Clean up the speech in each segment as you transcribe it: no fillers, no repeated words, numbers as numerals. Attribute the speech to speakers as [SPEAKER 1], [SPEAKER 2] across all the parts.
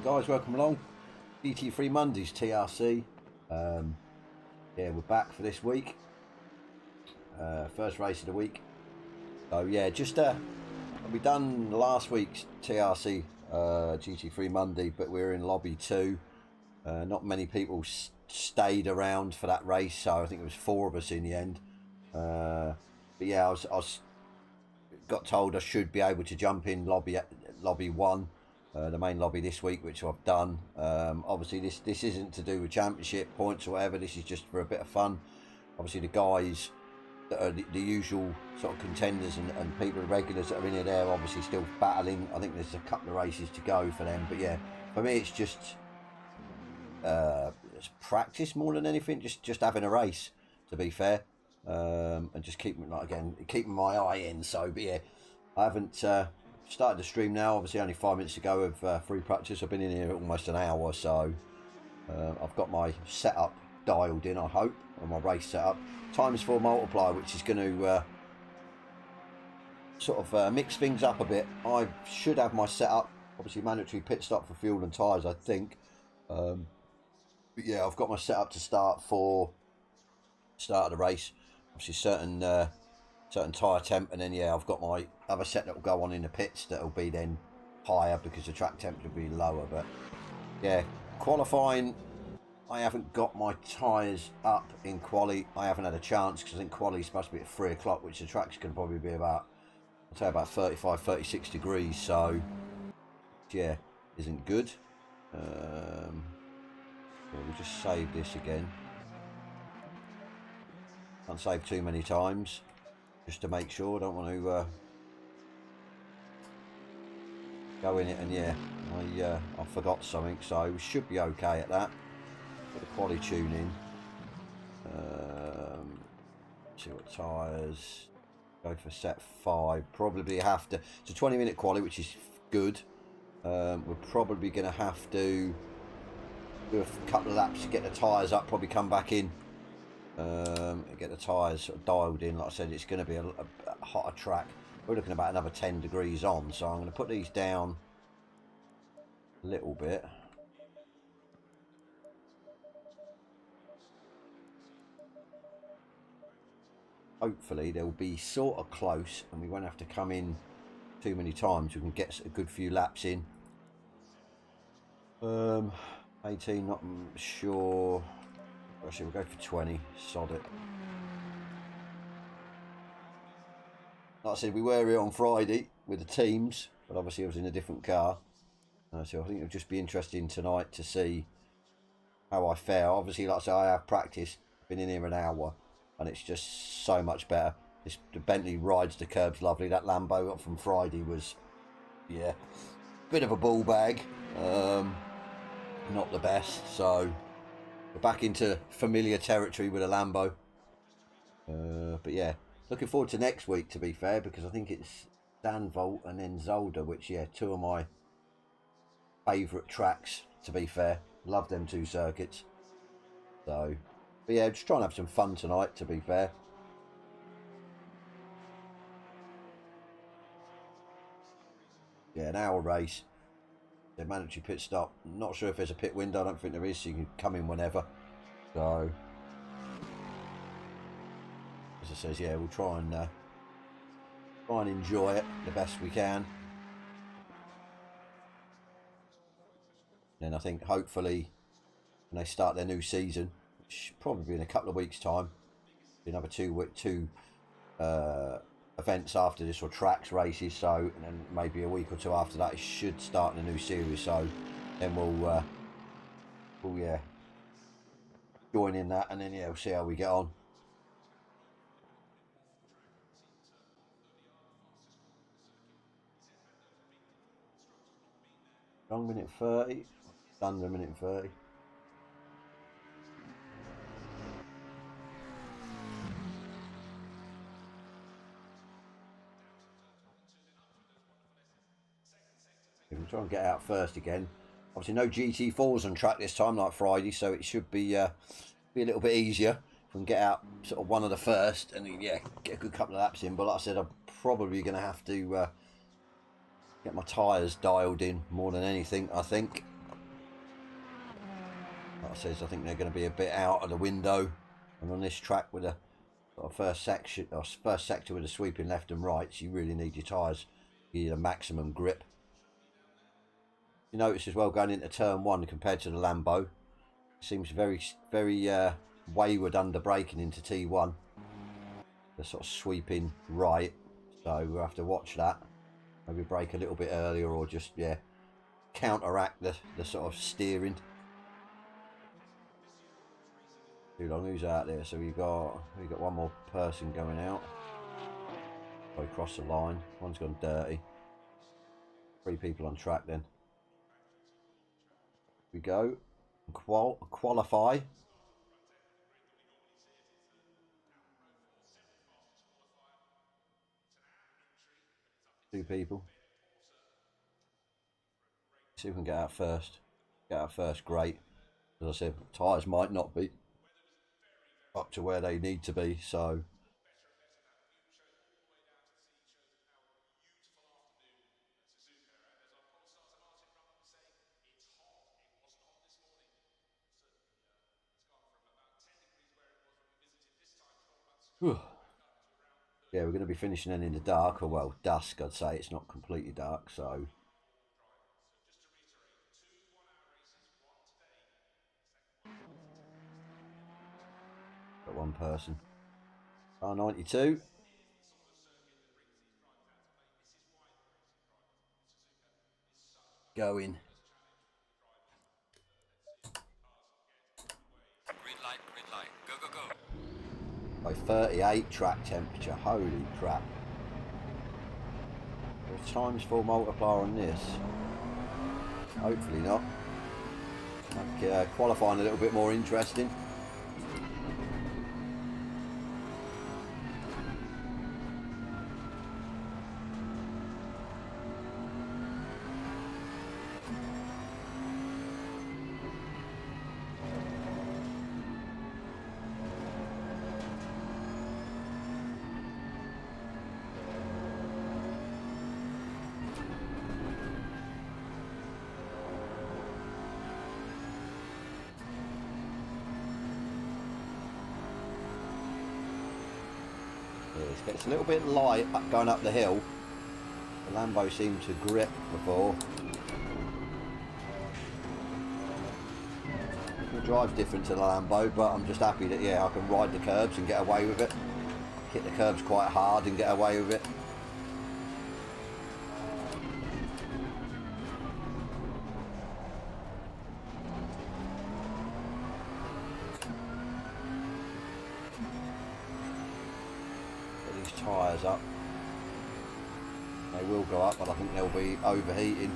[SPEAKER 1] Morning guys, welcome along. GT3 Mondays, TRC. Yeah, we're back for this week. First race of the week. So yeah, just we done last week's TRC GT3 Monday, but we're in lobby 2. Not many people stayed around for that race, so I think it was 4 of us in the end. But yeah, I was got told I should be able to jump in lobby 1. The main lobby this week, which I've done. Obviously this isn't to do with championship points or whatever, this is just for a bit of fun. Obviously the guys that are the usual sort of contenders and people, regulars that are in here, they're obviously still battling. I think there's a couple of races to go for them, but yeah, for me it's just it's practice more than anything, just having a race, to be fair, and just keeping my eye in. So but yeah, I haven't started the stream now, obviously only 5 minutes ago of free practice. I've been in here almost an hour, so I've got my setup dialed in, I hope, and my race setup. ×4 multiplier, which is going to sort of mix things up a bit. I should have my setup, obviously mandatory pit stop for fuel and tyres, I think. But yeah, I've got my setup to start for start of the race. Obviously certain tyre temp, and then yeah, I've got my other set that will go on in the pits that will be then higher because the track temp will be lower. But yeah, qualifying, I haven't got my tyres up in quali. I haven't had a chance because I think quali is supposed to be at 3 o'clock, which the track's going to probably be about, I'll say about 35-36 degrees, so yeah, isn't good. We'll just save this again. Can't save too many times, just to make sure. I don't want to go in it and yeah, I forgot something, so we should be okay at that. Put the quali tune in. See what tyres. Go for set 5. Probably have to. It's a 20-minute quali, which is good. We're probably going to have to do a couple of laps to get the tyres up. Probably come back in. Get the tyres sort of dialed in. Like I said, it's going to be a hotter track. We're looking about another 10 degrees on, so I'm going to put these down a little bit. Hopefully they'll be sort of close and we won't have to come in too many times. We can get a good few laps in. 18, not sure. Actually, we'll go for 20. Sod it. Like I said, we were here on Friday with the teams, but obviously I was in a different car. So I think it'll just be interesting tonight to see how I fare. Obviously, like I said, I have practiced, been in here an hour, and it's just so much better. The Bentley rides the curbs lovely. That Lambo up from Friday was, yeah, bit of a ball bag. Not the best, so we're back into familiar territory with a Lambo. But yeah, looking forward to next week, to be fair, because I think it's Danvolt and then Zolder, which, yeah, 2 of my favourite tracks, to be fair. Love them 2 circuits. So, but yeah, just trying to have some fun tonight, to be fair. Yeah, an hour race. The mandatory pit stop. Not sure if there's a pit window. I don't think there is, so you can come in whenever. So, as I says, yeah, we'll try and enjoy it the best we can. Then I think hopefully when they start their new season, which probably in a couple of weeks' time, another two events after this, or tracks races, so, and then maybe a week or 2 after that it should start in a new series, so then we'll yeah, join in that, and then yeah, we'll see how we get on. Long minute 30, under a minute 30. We'll try and get out first again. Obviously no GT4s on track this time like Friday, so it should be a little bit easier if we can get out sort of one of the first and yeah, get a good couple of laps in. But like I said, I'm probably going to have to get my tyres dialed in more than anything, I think. like I says, I think they're going to be a bit out of the window, and on this track with a sort of first sector with a sweeping left and right, you really need your tyres to give you the maximum grip. You notice as well going into turn 1 compared to the Lambo, it seems very wayward under braking into T1. The sort of sweeping right, so we'll have to watch that. Maybe brake a little bit earlier, or just counteract the sort of steering. Too long. Who's out there? So we've got one more person going out. Probably cross the line. One's gone dirty. 3 people on track then. We go. Qualify. 2 people. See if we can get out first. Get out first, great. As I said, tyres might not be up to where they need to be, so yeah, we're going to be finishing then in the dark, or well, dusk, I'd say. It's not completely dark, so got one person. R92. Going.
[SPEAKER 2] Green light, go, go, go.
[SPEAKER 1] By 38 track temperature, holy crap. There's times 4 multiplier on this. Hopefully not. Make qualifying a little bit more interesting. It gets a little bit light going up the hill. The Lambo seemed to grip before. The drive's different to the Lambo, but I'm just happy that I can ride the curbs and get away with it. Hit the curbs quite hard and get away with it. Tyres up. They will go up, but I think they'll be overheating.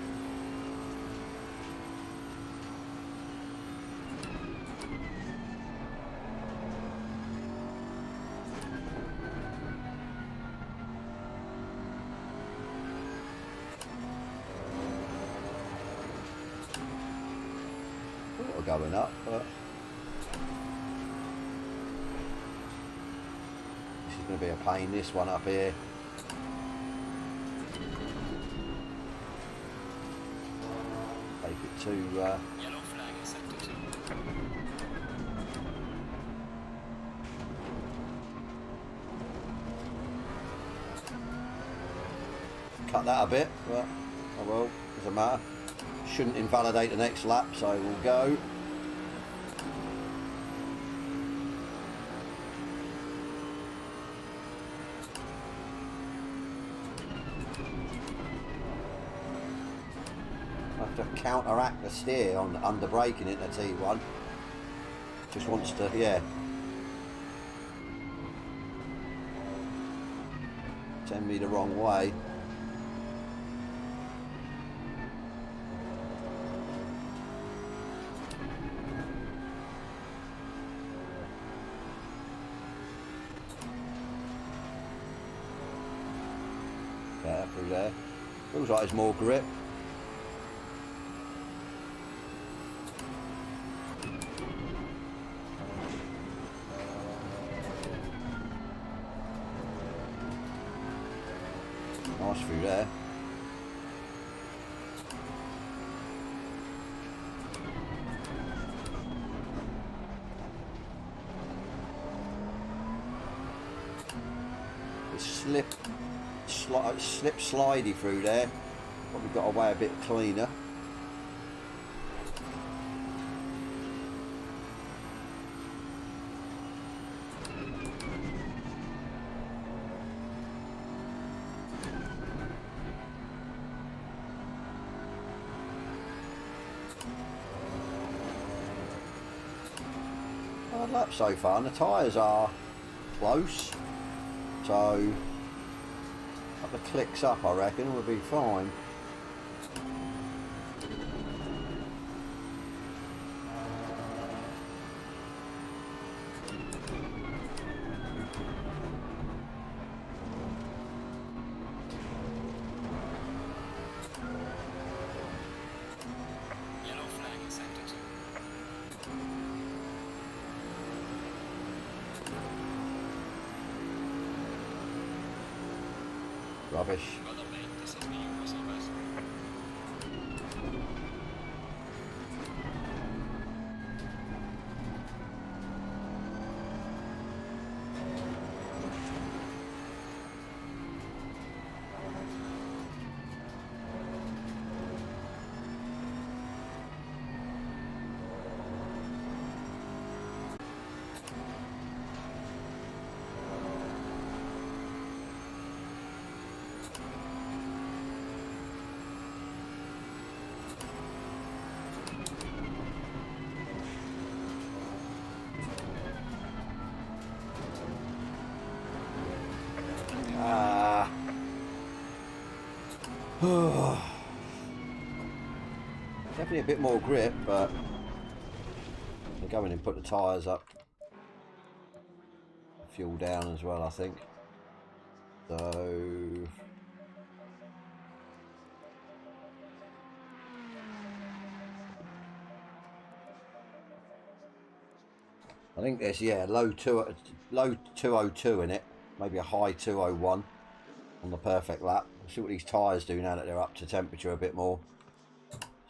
[SPEAKER 1] Sort of going up, but going to be a pain, this one up here. Take it to
[SPEAKER 2] Yellow flag is sector 2.
[SPEAKER 1] Cut that a bit, but oh well, doesn't matter. Shouldn't invalidate the next lap, so we'll go. To counteract the steer on under braking into T1. Just wants to, send me the wrong way. Yeah, through there. Feels like there's more grip. Nice through there. slip slidey through there. Probably got away a bit cleaner. Hard lap so far, and the tyres are close, so a couple of clicks up I reckon we'll be fine.
[SPEAKER 2] Yellow flag in sector 2.
[SPEAKER 1] Rubbish.
[SPEAKER 2] Well done, mate. This is me, personal best.
[SPEAKER 1] Definitely a bit more grip, but I'll go in and put the tyres up. Fuel down as well, I think. So I think there's low 202 in it, maybe a high 201 on the perfect lap. We'll see what these tyres do now that they're up to temperature a bit more.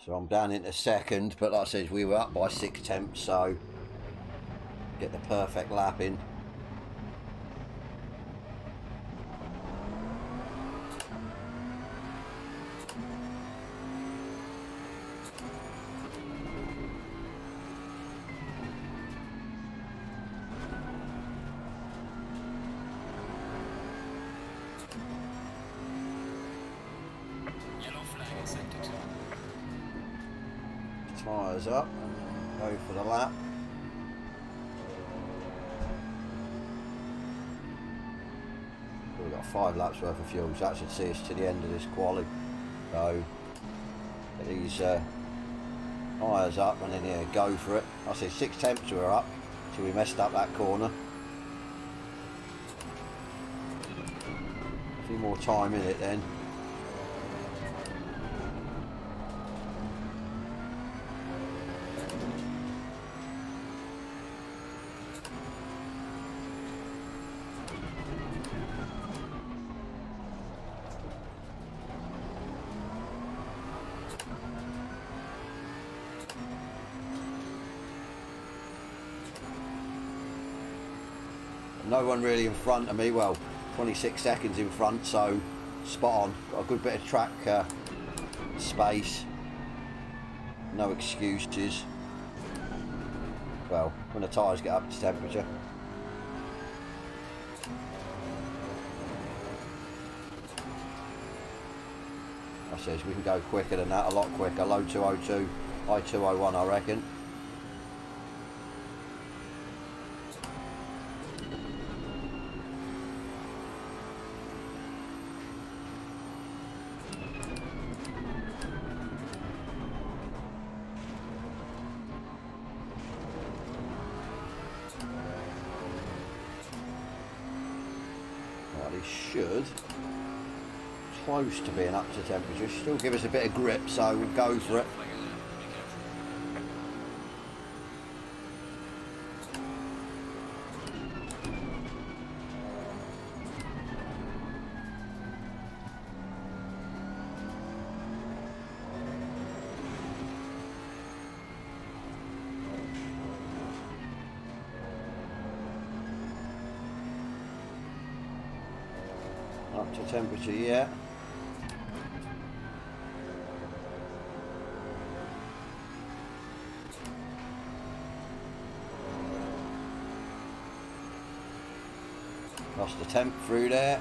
[SPEAKER 1] So I'm down into second, but like I said, we were up by 6 temps, so get the perfect lap in.
[SPEAKER 2] Yellow flag in sector 2.
[SPEAKER 1] Tyres up, go for the lap. We've got 5 laps worth of fuel, so that should see us to the end of this quali. So get these tyres up and then go for it. I said 6 temps were up, so we messed up that corner. A few more time in it then. No one really in front of me, well 26 seconds in front, so spot on. Got a good bit of track space, no excuses. Well, when the tyres get up to temperature. I says we can go quicker than that, a lot quicker. Low 202, high 201 I reckon. Should close to being up to temperature, still give us a bit of grip, so we'll go for it. to temperature yet. Lost the temp through there.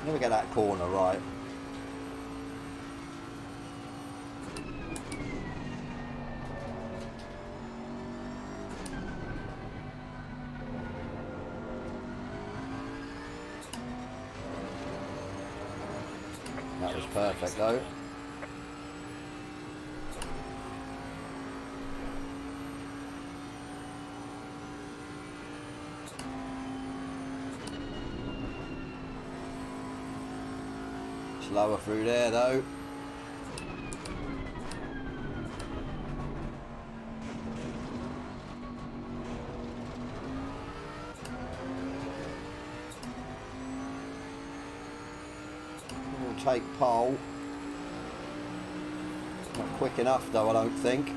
[SPEAKER 1] Never get that corner right. That was perfect though. Slower through there though. We'll take pole. Not quick enough though, I don't think.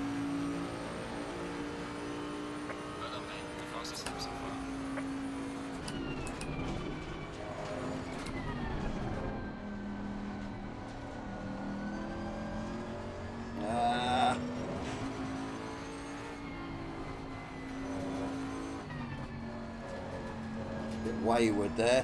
[SPEAKER 2] Well done, mate. The fastest lap so far.
[SPEAKER 1] Bit wayward there.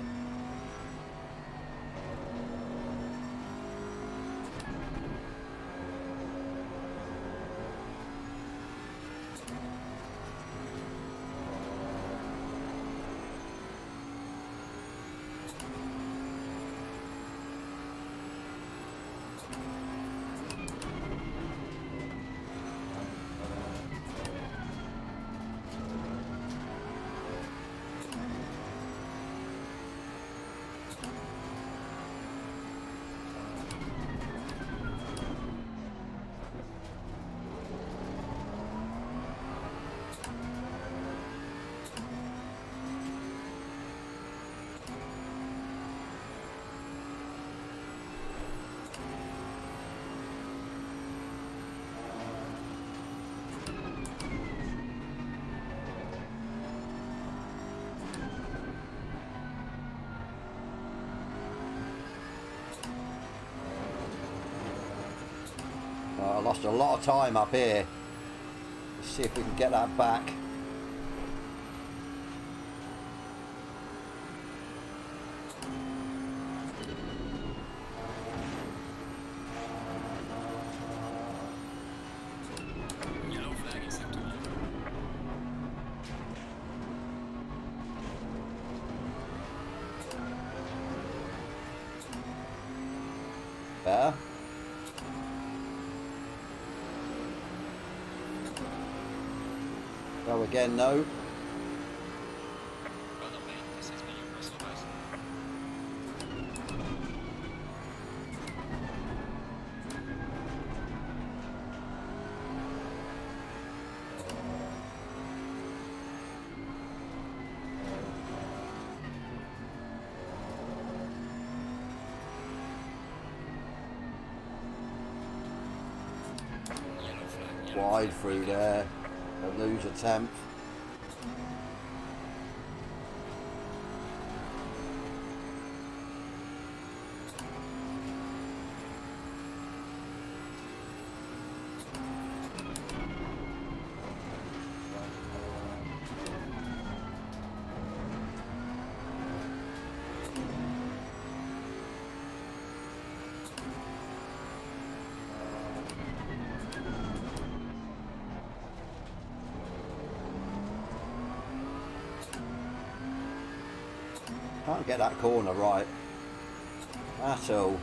[SPEAKER 1] I lost a lot of time up here. Let's see if we can get that back.
[SPEAKER 2] Yellow flag in sector 1.
[SPEAKER 1] Better. Go again, no.
[SPEAKER 2] Well done, mate. This has been your personal best. Yellow flag. Yellow
[SPEAKER 1] Wide
[SPEAKER 2] flag.
[SPEAKER 1] through there. They'll lose a tenth. Can't get that corner right at all.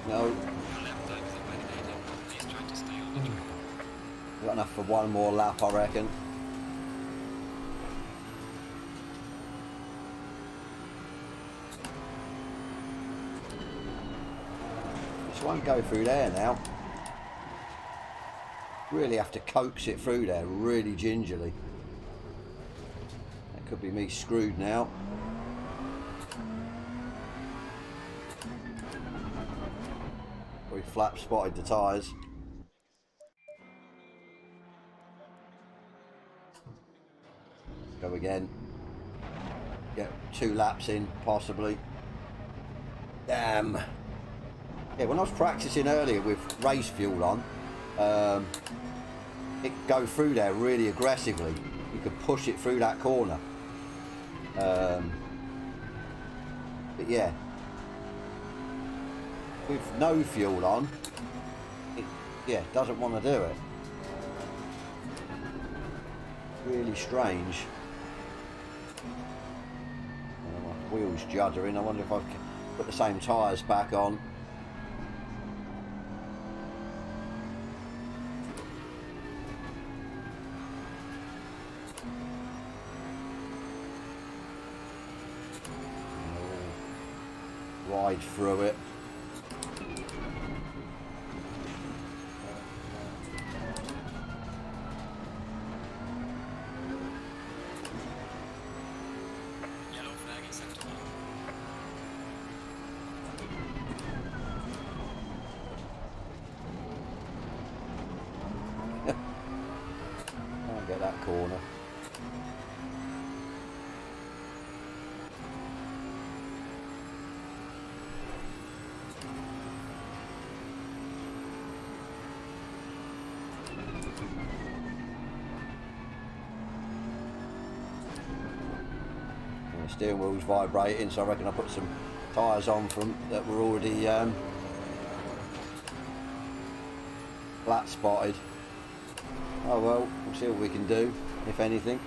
[SPEAKER 1] No,
[SPEAKER 2] Your lap time is invalidated. Please try to stay on the track.
[SPEAKER 1] got enough for one more lap, I reckon. Just won't go through there now. Really have to coax it through there really gingerly. That could be me screwed now. We flap spotted the tyres. Go again. Get 2 laps in, possibly. Damn. Yeah, when I was practicing earlier with race fuel on, it go through there really aggressively. You could push it through that corner. But yeah, with no fuel on, it doesn't want to do it. Really strange. My wheels juddering. I wonder if I can put the same tyres back on. Ride through it.
[SPEAKER 2] Yellow flag acceptable.
[SPEAKER 1] Can't get that corner. The steering wheel's vibrating, so I reckon I put some tyres on from that were already flat spotted. Oh well, we'll see what we can do, if anything.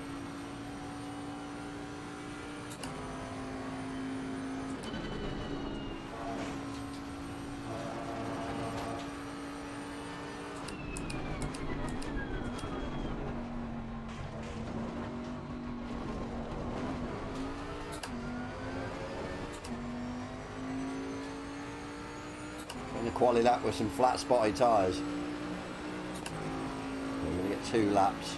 [SPEAKER 1] In a quali lap with some flat spotted tyres. We're going to get 2 laps.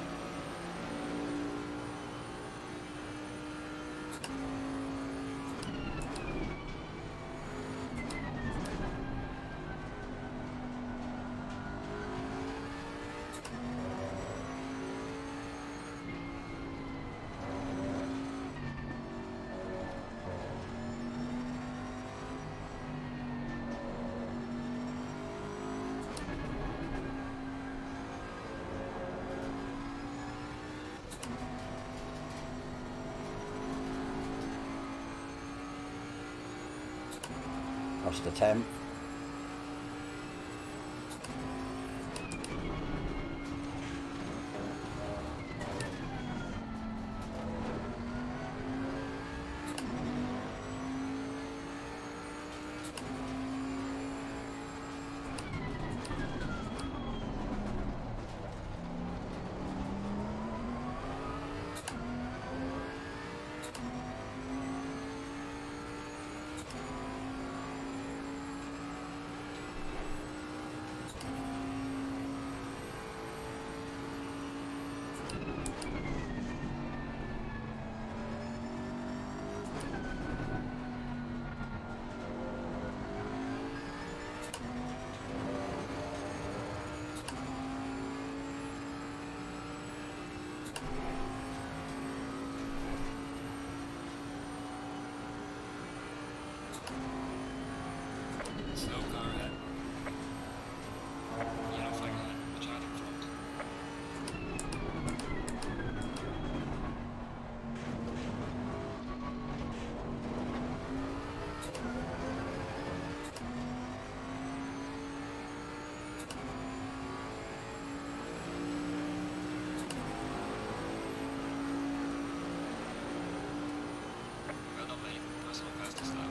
[SPEAKER 1] Lost a 10th.
[SPEAKER 2] Slow car ahead. Yellow flag ahead. Watch out in front. Well done, mate. Personal fastest lap.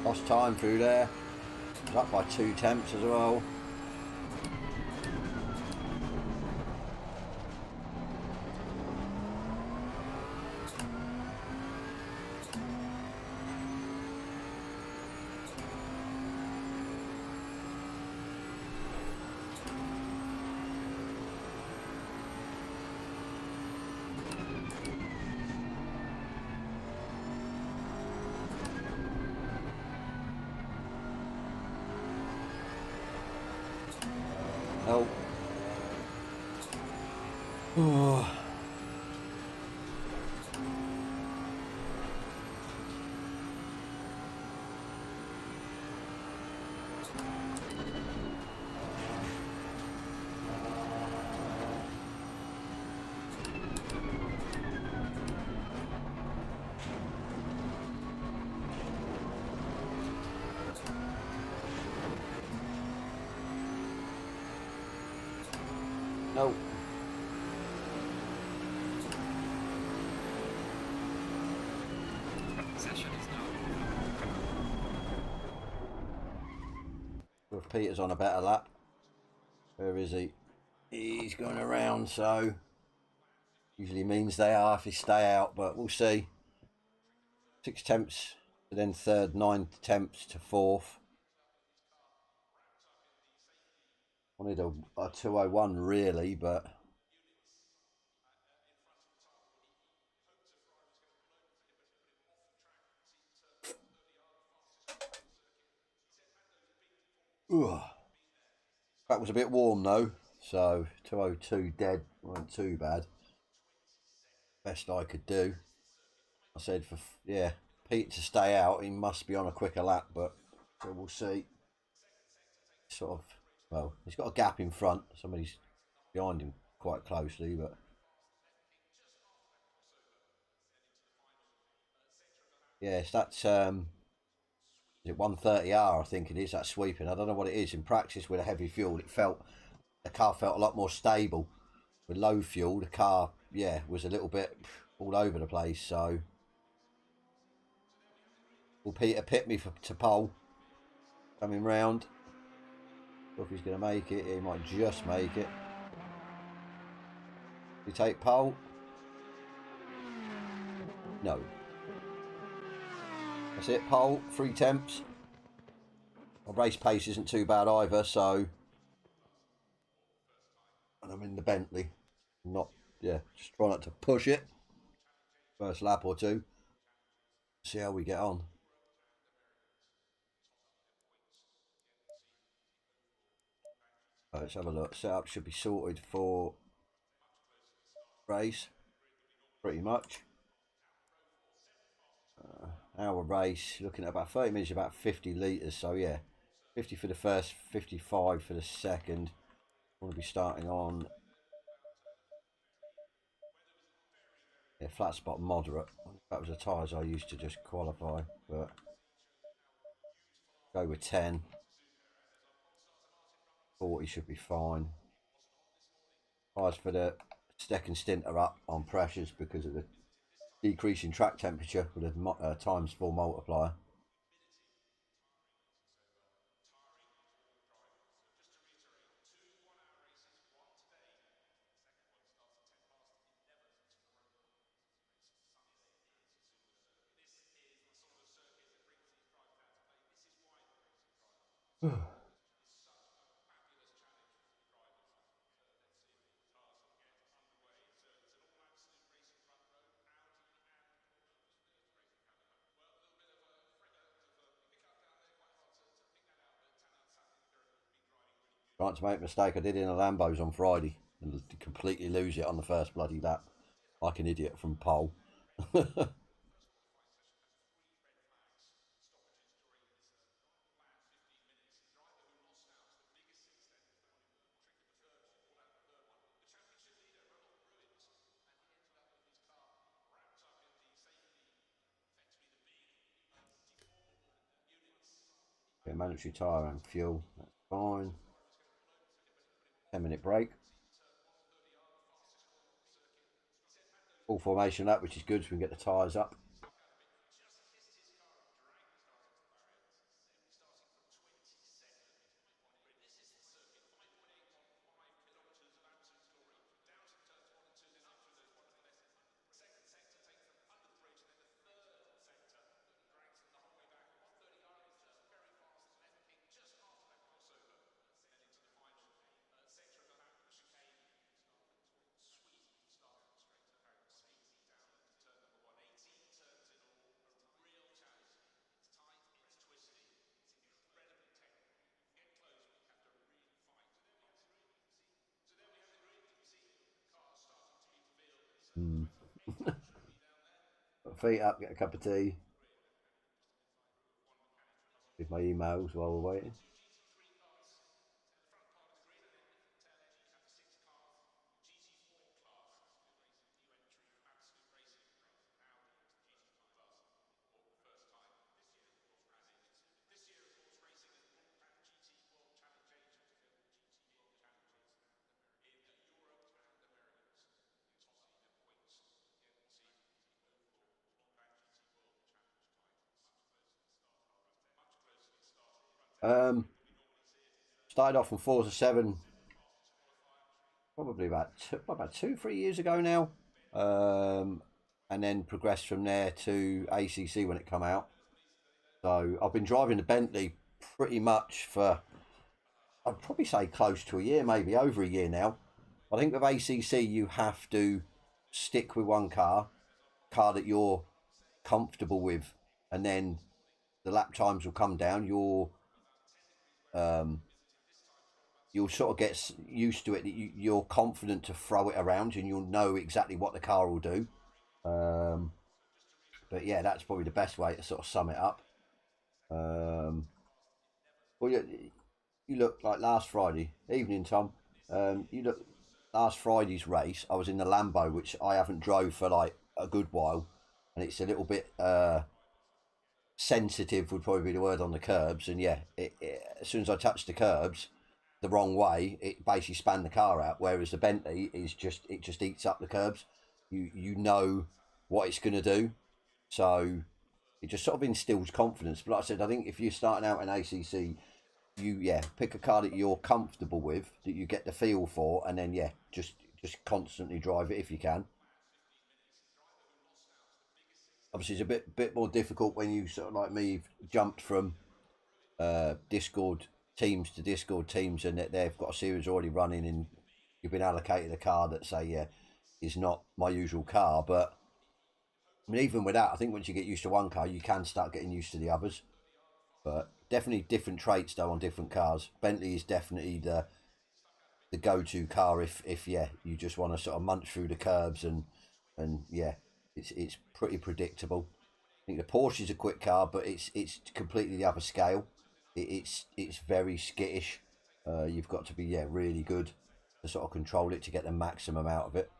[SPEAKER 1] Lost time through there. Was up by 2 temps as well. Oh. Oh. No.
[SPEAKER 2] Session is now.
[SPEAKER 1] If Peter's on a better lap. Where is he? He's going around, so usually means they are if they stay out, but we'll see. 6 temps to then third, 9 temps to fourth. Wanted a 201 really, but ugh. That was a bit warm though, so 202 dead wasn't too bad. Best I could do. I said for Pete to stay out, he must be on a quicker lap, but so we'll see. Sort of, well, he's got a gap in front. Somebody's behind him quite closely, but yes, that's is it 130R? I think it is. That sweeping. I don't know what it is. In practice with a heavy fuel, the car felt a lot more stable. With low fuel, the car was a little bit all over the place. So will Peter pit me to pole coming round? If he's going to make it, he might just make it. We take pole. No. That's it, pole, 3 temps. My race pace isn't too bad either, so. And I'm in the Bentley. Not, just try not to push it. First lap or two. See how we get on. Let's have a look. Setup should be sorted for race. Pretty much. Hour race, looking at about 30 minutes, about 50 litres. So yeah, 50 for the first, 55 for the second. I want to be starting on flat spot moderate. That was the tyres I used to just qualify, but go with 10. 40 should be fine. Tyres for the second stint are up on pressures because of the decrease in track temperature with a times 4 multiplier. Trying to make a mistake I did in a Lambos on Friday and completely lose it on the first bloody lap, like an idiot from pole. Get mandatory tyre and fuel, that's fine. 10-minute break. Full formation lap, which is good so we can get the tyres up. Mm. Feet up, get a cup of tea. With my emails while we're waiting. Started off from 4 to 7, probably about 2-3 years ago now, and then progressed from there to ACC when it come out. So I've been driving the Bentley pretty much for, I'd probably say close to a year, maybe over a year now. I think with ACC you have to stick with one car that you're comfortable with, and then the lap times will come down. Um, you'll sort of get used to it. You're confident to throw it around, and you'll know exactly what the car will do. But yeah, that's probably the best way to sort of sum it up. Well, you look like last Friday evening, Tom. You look last Friday's race. I was in the Lambo, which I haven't drove for like a good while, and it's a little bit sensitive would probably be the word on the curbs. And yeah, as soon as I touched the curbs the wrong way, it basically spanned the car out. Whereas the Bentley is just eats up the curbs. You know what it's going to do, so it just sort of instills confidence. But like I said, I think if you're starting out in ACC, you pick a car that you're comfortable with, that you get the feel for, and then just constantly drive it if you can. Obviously, it's a bit more difficult when you sort of like me jumped from Discord teams to Discord teams, and that they've got a series already running, and you've been allocated a car that say is not my usual car. But I mean, even with that, I think once you get used to one car, you can start getting used to the others. But definitely different traits though on different cars. Bentley is definitely the go-to car if you just want to sort of munch through the curbs, and it's pretty predictable. I think the Porsche is a quick car, but it's completely the other scale. It's very skittish. You've got to be really good to sort of control it to get the maximum out of it.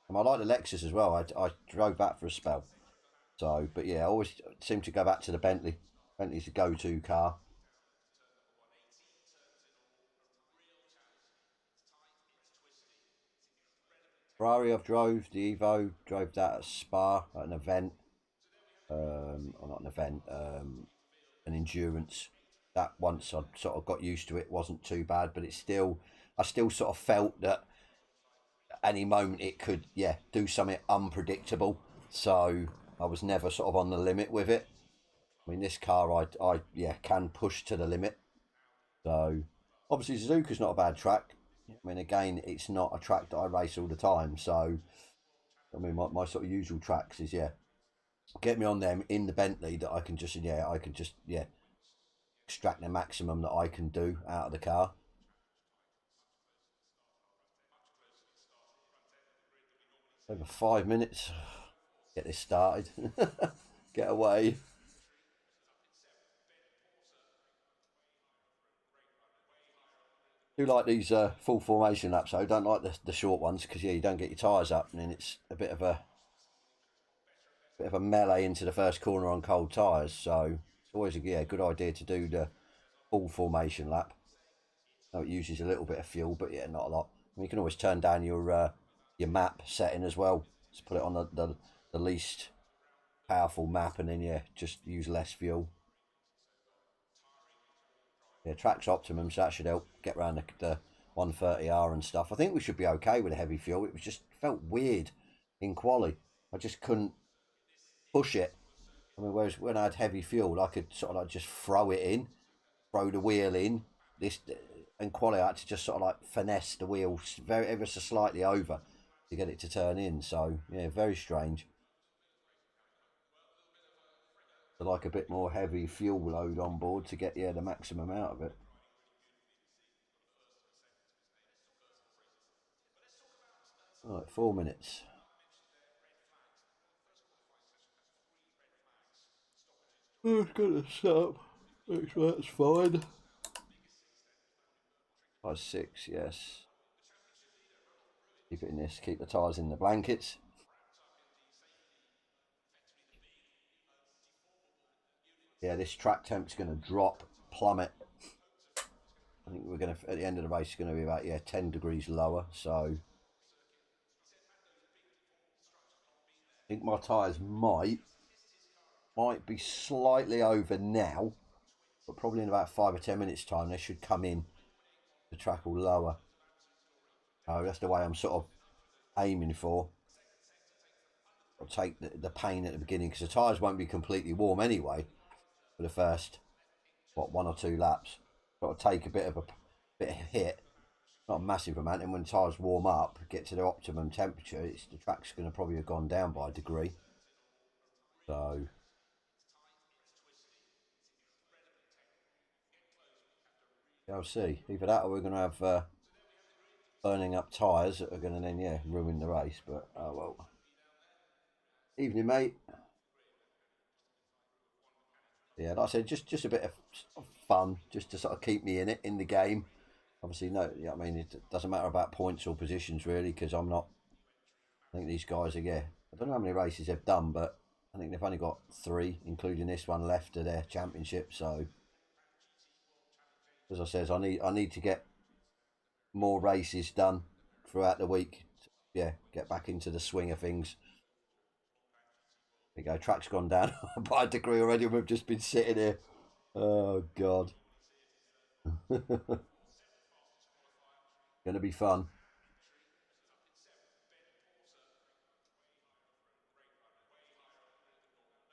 [SPEAKER 1] And I like the Lexus as well. I drove that for a spell. So, but yeah, I always seem to go back to the Bentley. Bentley's the go-to car. Ferrari I've drove, the Evo, drove that at Spa at an event. Or not an event, an endurance. That once I sort of got used to it, wasn't too bad, but I still sort of felt that at any moment it could, do something unpredictable. So I was never sort of on the limit with it. I mean, this car, I can push to the limit. So obviously Suzuka's not a bad track. I mean, again, it's not a track that I race all the time. So I mean, my sort of usual tracks is get me on them in the Bentley that I can just extract the maximum that I can do out of the car. Over 5 minutes. Get this started. Get away. Do like these full formation laps though. Don't like the short ones because you don't get your tyres up, and then it's a bit of a melee into the first corner on cold tyres. So it's always a good idea to do the full formation lap. No, it uses a little bit of fuel, but not a lot. I mean, you can always turn down your map setting as well. Just put it on the least powerful map, and then just use less fuel. Yeah, track's optimum, so that should help get around the 130R and stuff. I think we should be okay with the heavy fuel. It was just felt weird in quali. I just couldn't push it. I mean, whereas when I had heavy fuel, I could sort of like just throw it in, throw the wheel in. This and quali, I had to just sort of like finesse the wheel very ever so slightly over to get it to turn in. So yeah, very strange. So like a bit more heavy fuel load on board to get the maximum out of it. Right, 4 minutes. It's gonna stop. That's fine. 5-6, yes. Keep it in this. Keep the tyres in the blankets. Yeah, this track temp's going to drop, plummet. I think we're going to, at the end of the race, it's going to be about, 10 degrees lower. So I think my tyres might be slightly over now, but probably in about 5 or 10 minutes time, they should come in. The track will lower. That's the way I'm sort of aiming for. I'll take the pain at the beginning because the tyres won't be completely warm anyway for the first, 1 or 2 laps. Got to take a bit of a hit, not a massive amount, and when the tyres warm up, get to the optimum temperature, the track's going to probably have gone down by a degree. So I'll see. Either that or we're going to have burning up tyres that are going to then, ruin the race. But, oh well. Evening, mate. Yeah, like I said, just a bit of fun, just to sort of keep me in the game. Obviously, no, I mean, it doesn't matter about points or positions really, because I'm not. I think these guys are, I don't know how many races they've done, but I think they've only got 3, including this one, left of their championship. So, as I says, I need to get more races done throughout the week. Get back into the swing of things. There you go, track's gone down by a degree already. We've just been sitting here. Oh God. Gonna be fun.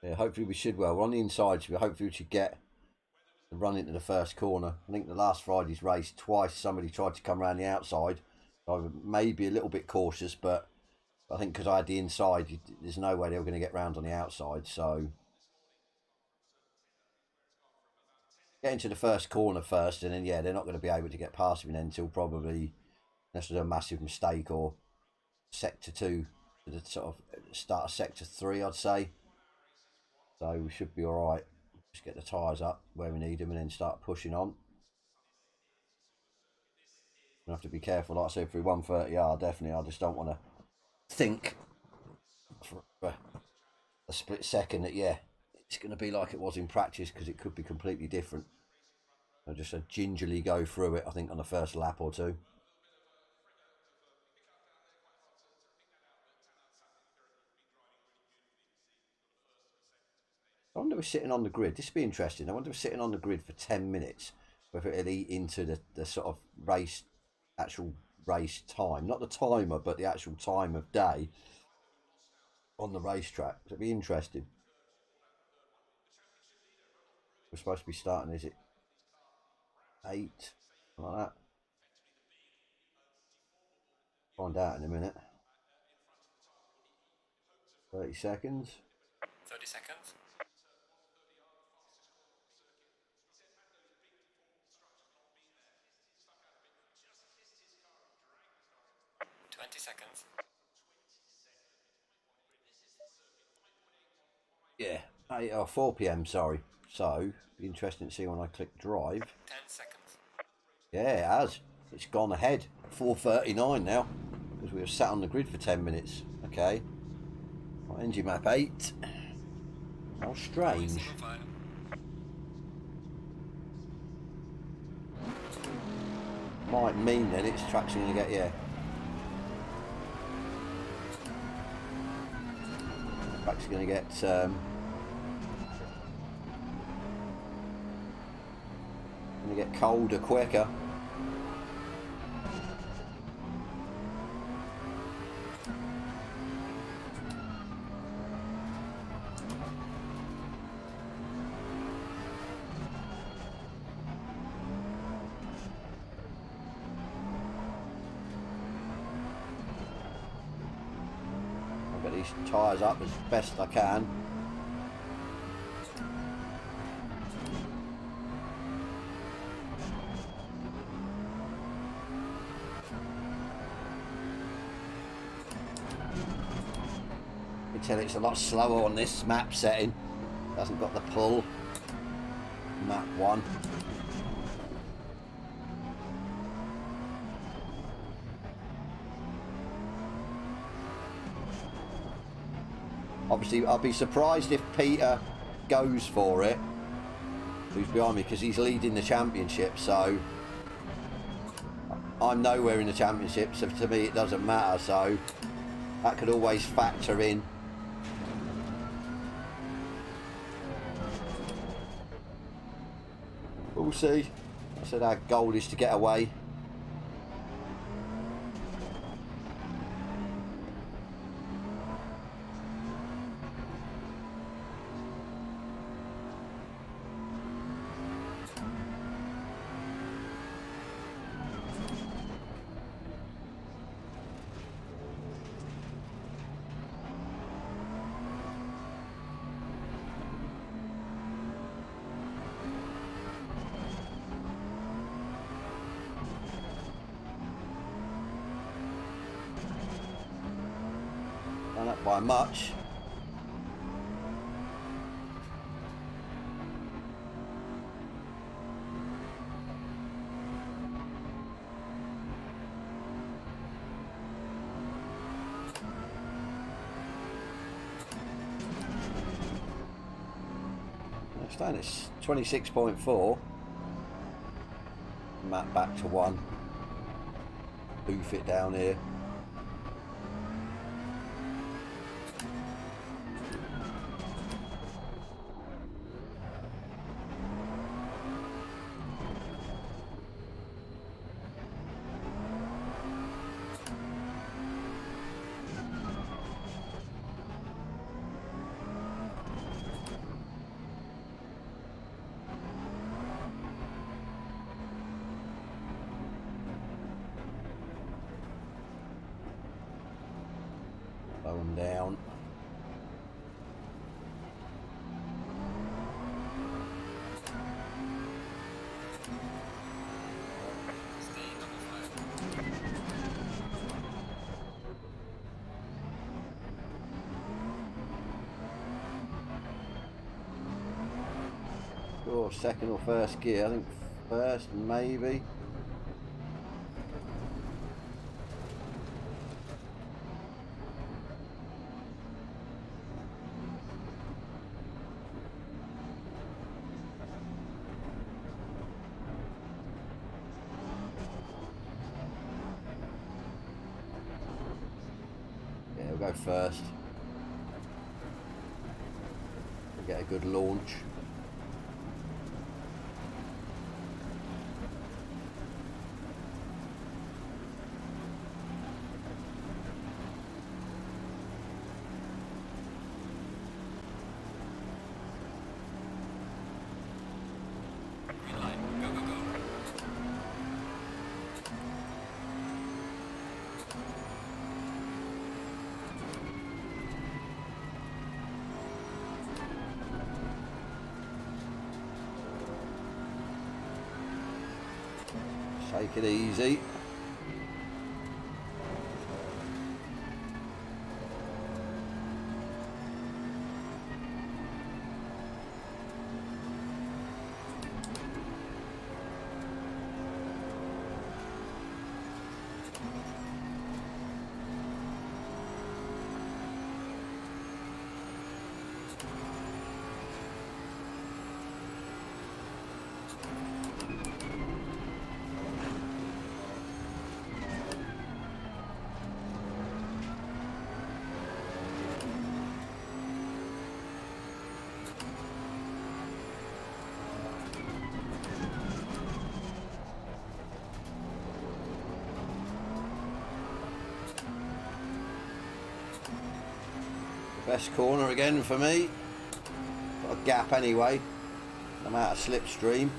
[SPEAKER 1] Yeah, hopefully we should. Well, we're on the inside, so hopefully we should get the run into the first corner. I think the last Friday's race, twice somebody tried to come around the outside. I was maybe a little bit cautious, but I think because I had the inside, there's no way they were going to get round on the outside. So get into the first corner first, and then they're not going to be able to get past me then until probably, unless there's a massive mistake, or sector 2 to the sort of start of sector 3, I'd say. So we should be all right. Just get the tyres up where we need them and then start pushing on. I have to be careful, like I said, through 130R, definitely. I just don't want to think for a split second that, it's going to be like it was in practice, because it could be completely different. I just gingerly go through it, I think, on the first lap or 2. I wonder if we're sitting on the grid. This would be interesting. I wonder if we're sitting on the grid for 10 minutes, whether it'll eat into the sort of actual race time. Not the timer, but the actual time of day on the racetrack. It'd be interesting. We're supposed to be starting, is it 8? Like that. Find out in a minute. 30 seconds.
[SPEAKER 2] 30 seconds. 20 seconds.
[SPEAKER 1] Yeah, 8 or 4 p.m. Sorry. So be interesting to see when I click drive.
[SPEAKER 2] 10 seconds.
[SPEAKER 1] Yeah, it has. It's gone ahead. 4:39 now, because we were sat on the grid for 10 minutes. Okay. Right, engine map 8. How strange. Might mean then its traction going to get, track's going to get colder quicker. I'll get these tyres up as best I can. tell it's a lot slower on this map setting. Hasn't got the pull. Map 1. Obviously, I'd be surprised if Peter goes for it, who's behind me, because he's leading the championship, so I'm nowhere in the championship, so to me it doesn't matter, so that could always factor in. We'll see. I said our goal is to get away. Not by much. Staying at 26.4. Map back to 1. Boof it down here. Slow them down.
[SPEAKER 2] Stay double fire.
[SPEAKER 1] Sure, second or first gear. I think first, maybe. Yeah, we'll go first. We'll get a good launch.
[SPEAKER 2] Green light. Go, go, go.
[SPEAKER 1] Take it easy. Best corner again for me. Got a gap anyway. I'm out of slipstream.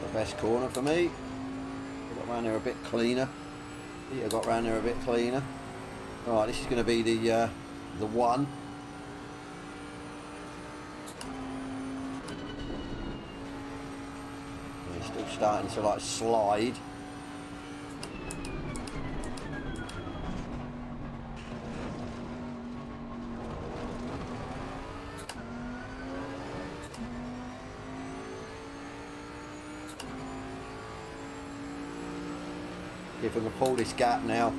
[SPEAKER 1] The best corner for me. Got round there a bit cleaner. Peter got round there a bit cleaner. Right, this is going to be the one. starting to like slide. If we can pull this gap now.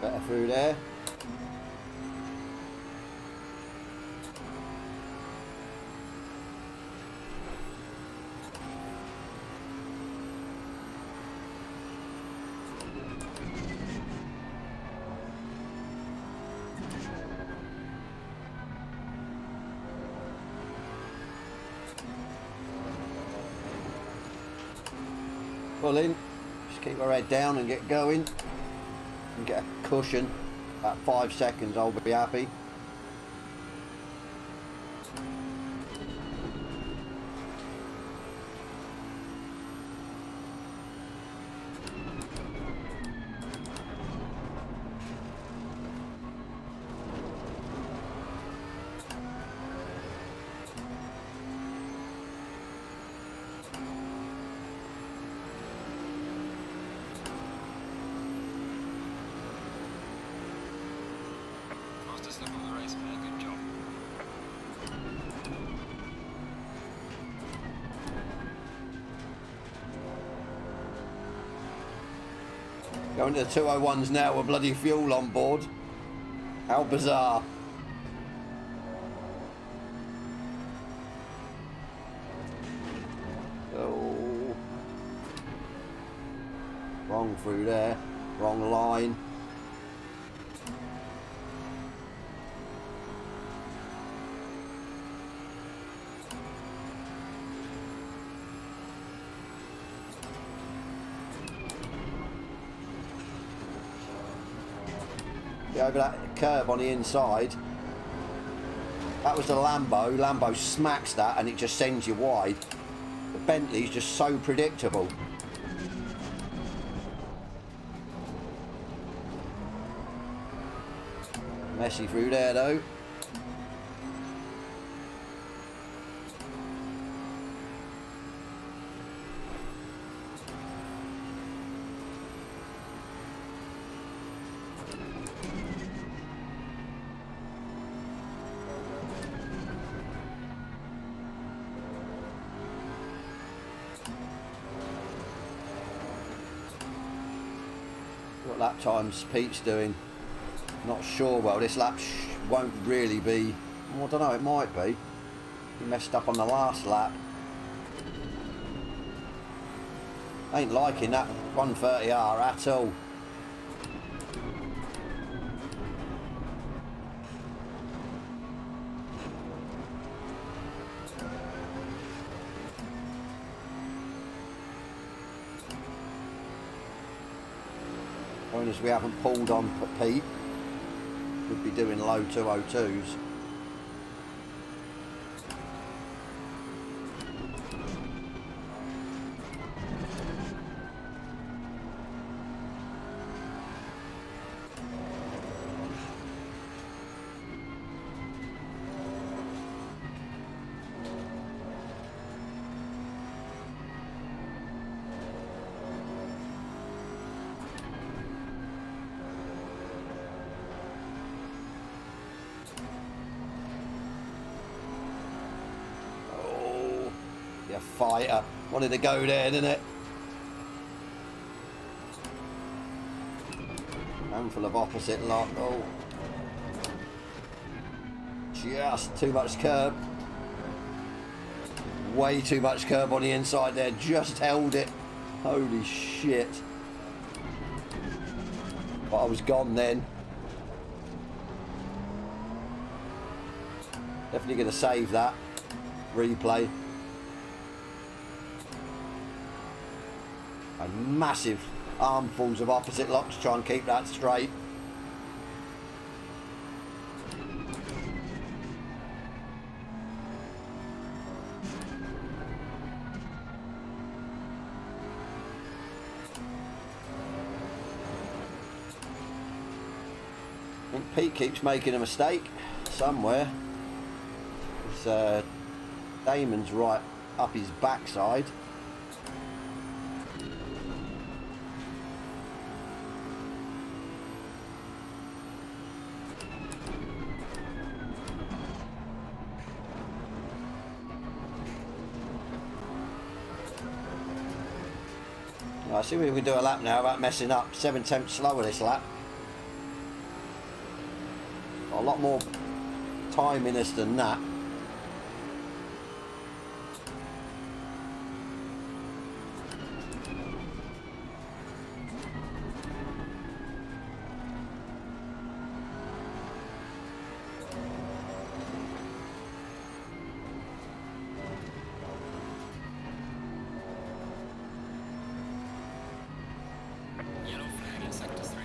[SPEAKER 1] Better through there. Pull in, just keep our head down and get going. And get a cushion, about 5 seconds I'll be happy.
[SPEAKER 2] Fastest lap of the race, man. Good job.
[SPEAKER 1] Going to the 201s now with bloody fuel on board. How bizarre. Oh. Wrong through there. Wrong line. Get over that curb on the inside. That was the Lambo. Lambo smacks that and it just sends you wide. The Bentley's just so predictable. Messy through there though. What lap times Pete's doing? Not sure. Well, this lap won't really be. Well, I don't know. It might be. He messed up on the last lap. Ain't liking that 130R at all. As we haven't pulled on Pete, we'd be doing low 202s. fighter. Wanted to go there, didn't it? Handful of opposite lot. Oh. Just too much curb. Way too much curb on the inside there. Just held it. Holy shit. But I was gone then. Definitely going to save that replay. And massive armfuls of opposite locks to try and keep that straight. I think Pete keeps making a mistake somewhere. It's, Damon's right up his backside. I see we can do a lap now without messing up. 7/10 slower this lap. Got a lot more time in us than that.
[SPEAKER 2] Yellow flag in sector 3.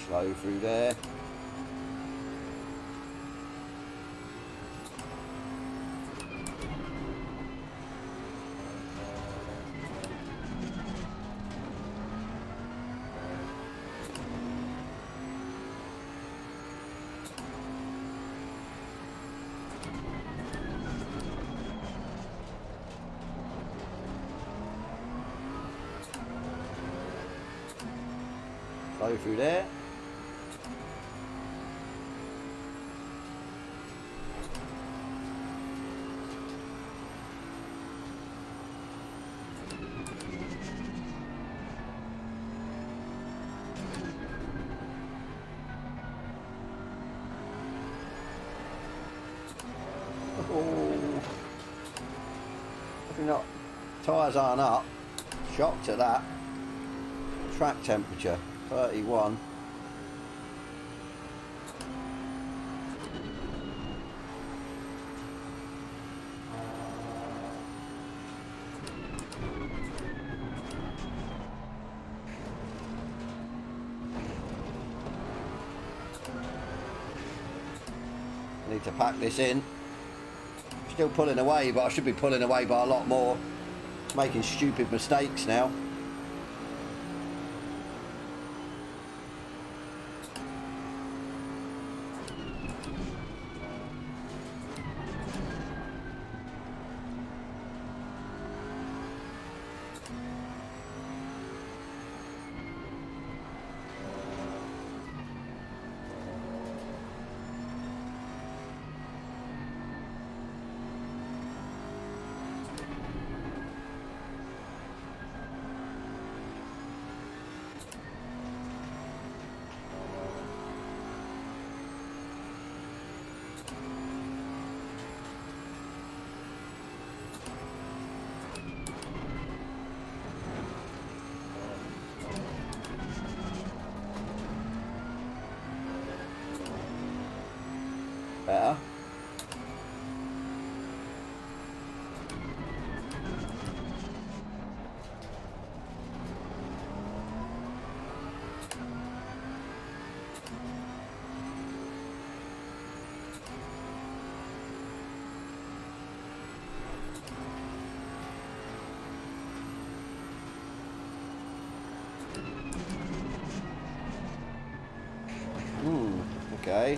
[SPEAKER 1] Slow through there. Slow through there. Oh, definitely not. Tyres aren't up. Shocked at that. Track temperature 31. I need to pack this in. Still pulling away, but I should be pulling away by a lot more. Making stupid mistakes now. Better. Okay.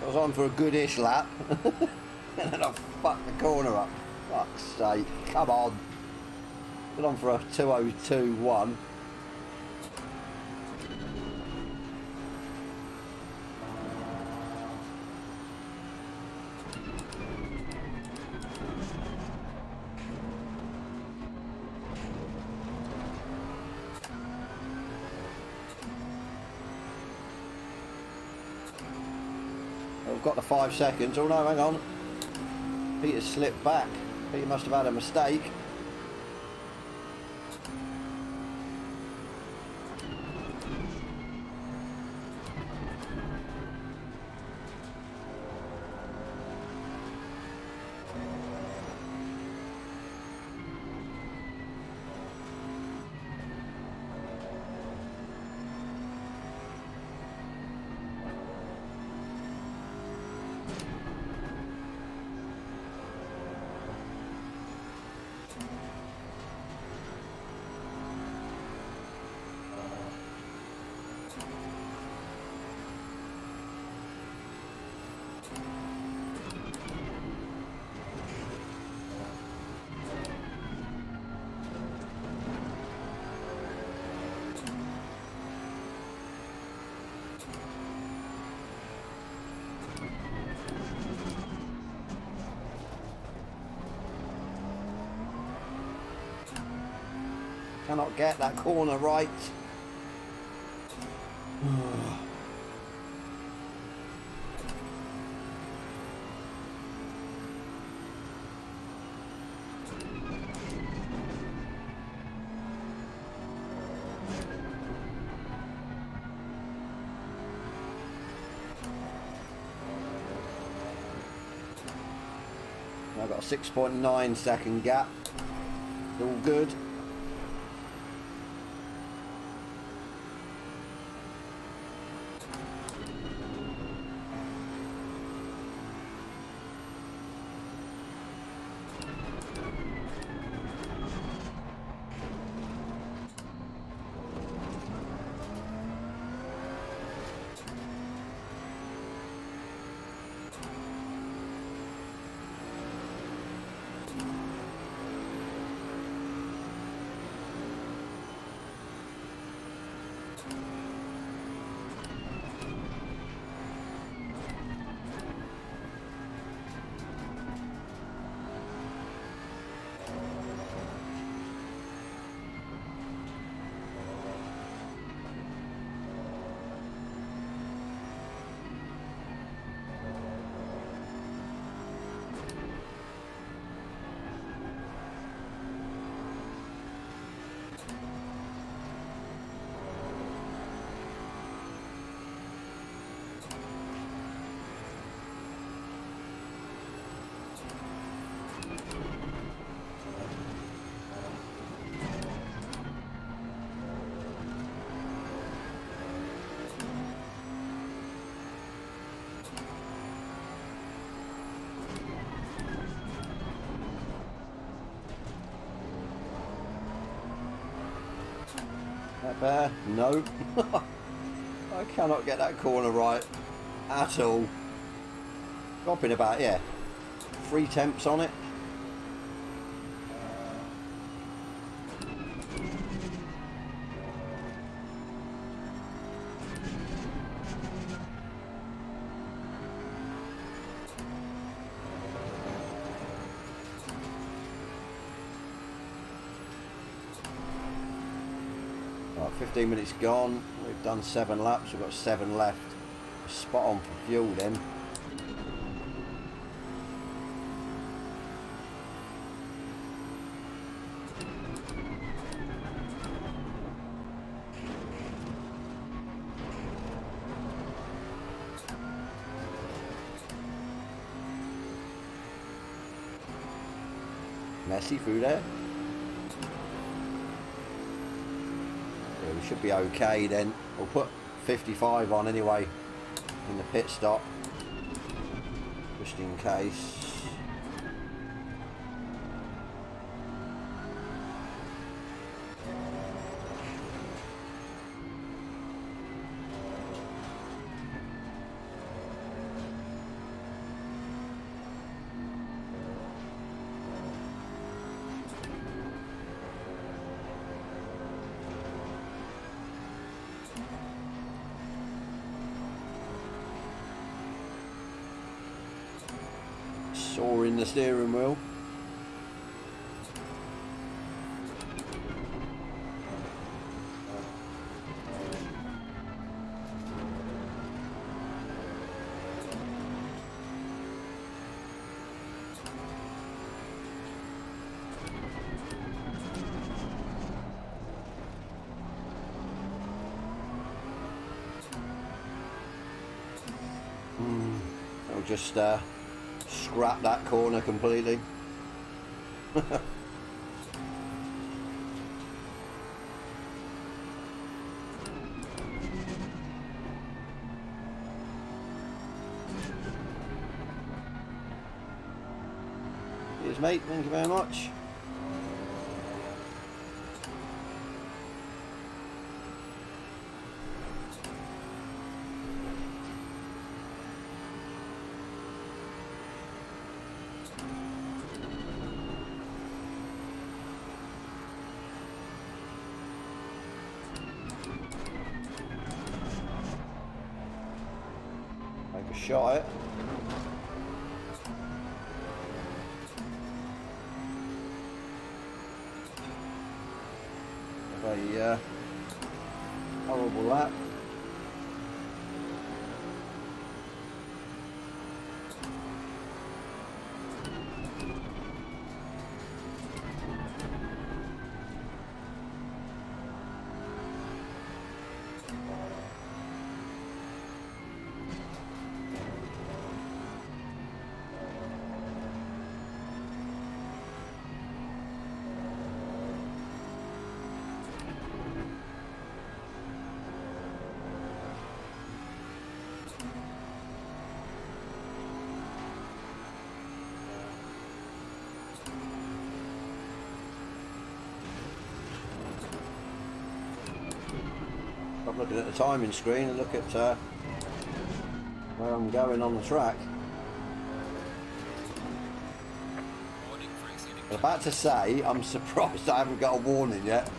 [SPEAKER 1] I was on for a goodish lap. And then I fucked the corner up. Fuck's sake. Come on. Been on for a 2:02.1. I've got the 5 seconds. Oh no, hang on. Peter slipped back. Peter must have had a mistake. Cannot get that corner right. I've got a 6.9 second gap. It's all good. That bear? No. I cannot get that corner right at all. Dropping about, yeah, 3 temps on it. Right, 15 minutes gone. We've done 7 laps. We've got 7 left. Spot on for fuel then. Messy through there. Yeah, we should be okay then. We'll put 55 on anyway in the pit stop, just in case. Sawing the steering wheel. I'll just scrap that corner completely. Cheers, mate. Thank you very much. Take a shot at it. A horrible lap. I'm looking at the timing screen and look at where I'm going on the track.
[SPEAKER 2] Warning for exceeding
[SPEAKER 1] I'm about to say I'm surprised I haven't got a warning yet.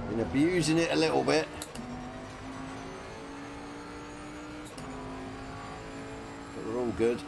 [SPEAKER 1] Been abusing it a little bit. But we're all good.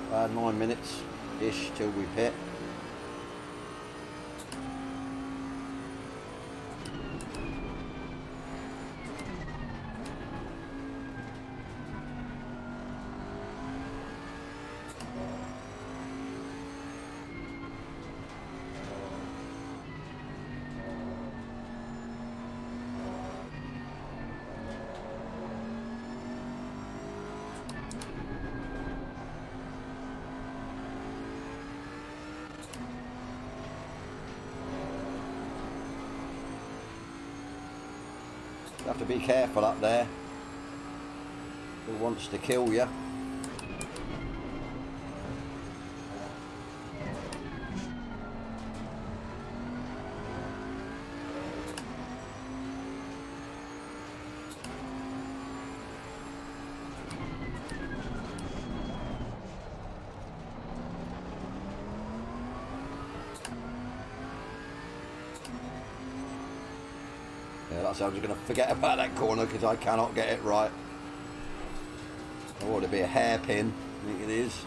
[SPEAKER 1] About 9 minutes-ish till we pit. You have to be careful up there. Who wants to kill you? So I'm just going to forget about that corner because I cannot get it right. I want it to be a hairpin. I think it is.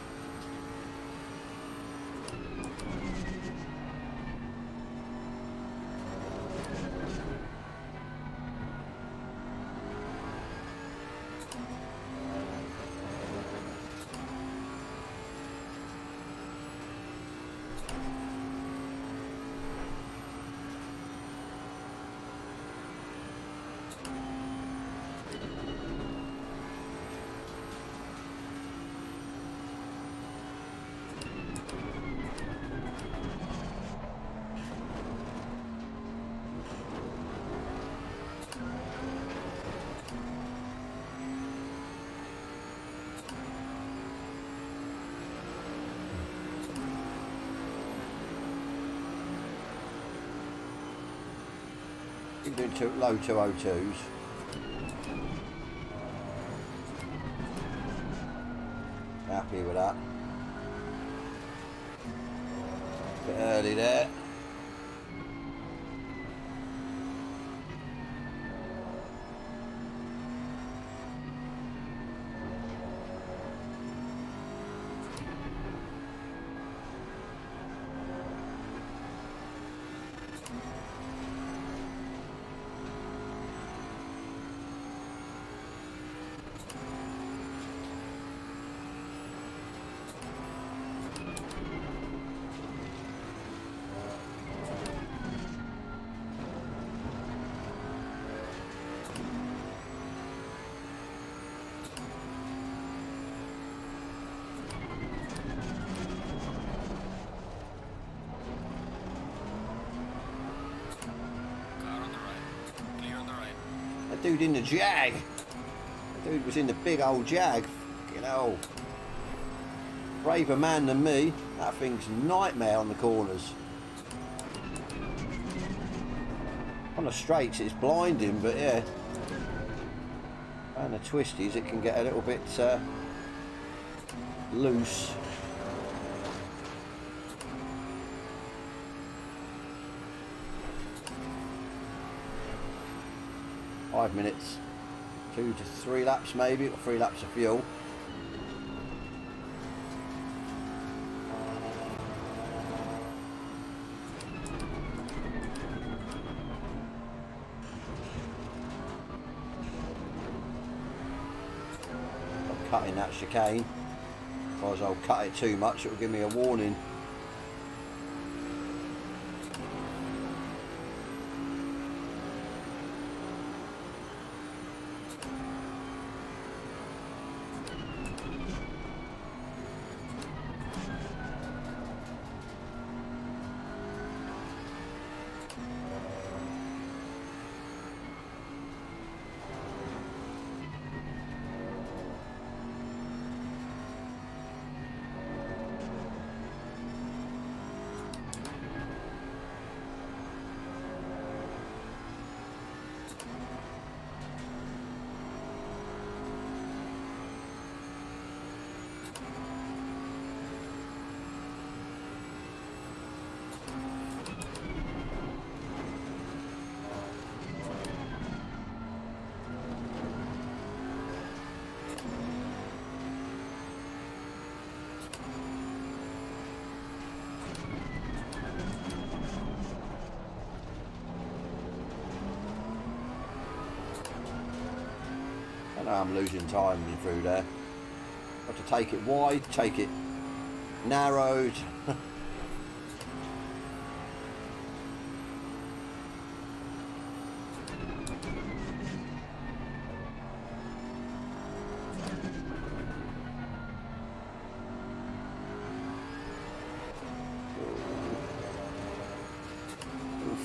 [SPEAKER 1] doing low 202s. Happy with that. Bit early there. Dude in the Jag. The dude was in the big old Jag. You know, braver man than me. That thing's nightmare on the corners. On the straights it's blinding, but yeah. And the twisties it can get a little bit loose. Five minutes, 2 to 3 laps maybe, or 3 laps of fuel. I'm cutting that chicane, otherwise I'll cut it too much, it'll give me a warning. I'm losing time through there. Got to take it wide, take it narrowed.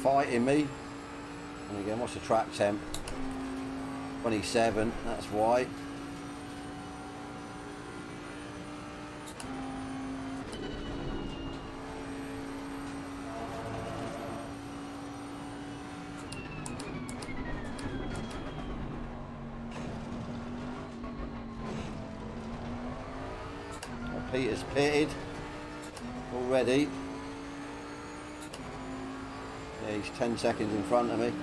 [SPEAKER 1] Fighting me. And again, what's the track temp? 27, that's why. Peter's pitted already. Yeah, he's 10 seconds in front of me.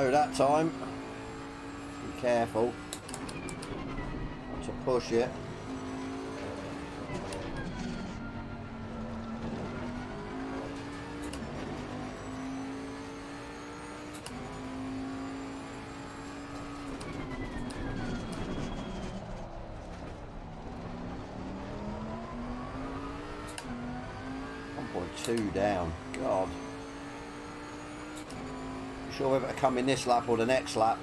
[SPEAKER 1] That time, be careful not to push it. 0.2 down. God. You sure whether to come in this lap or the next lap?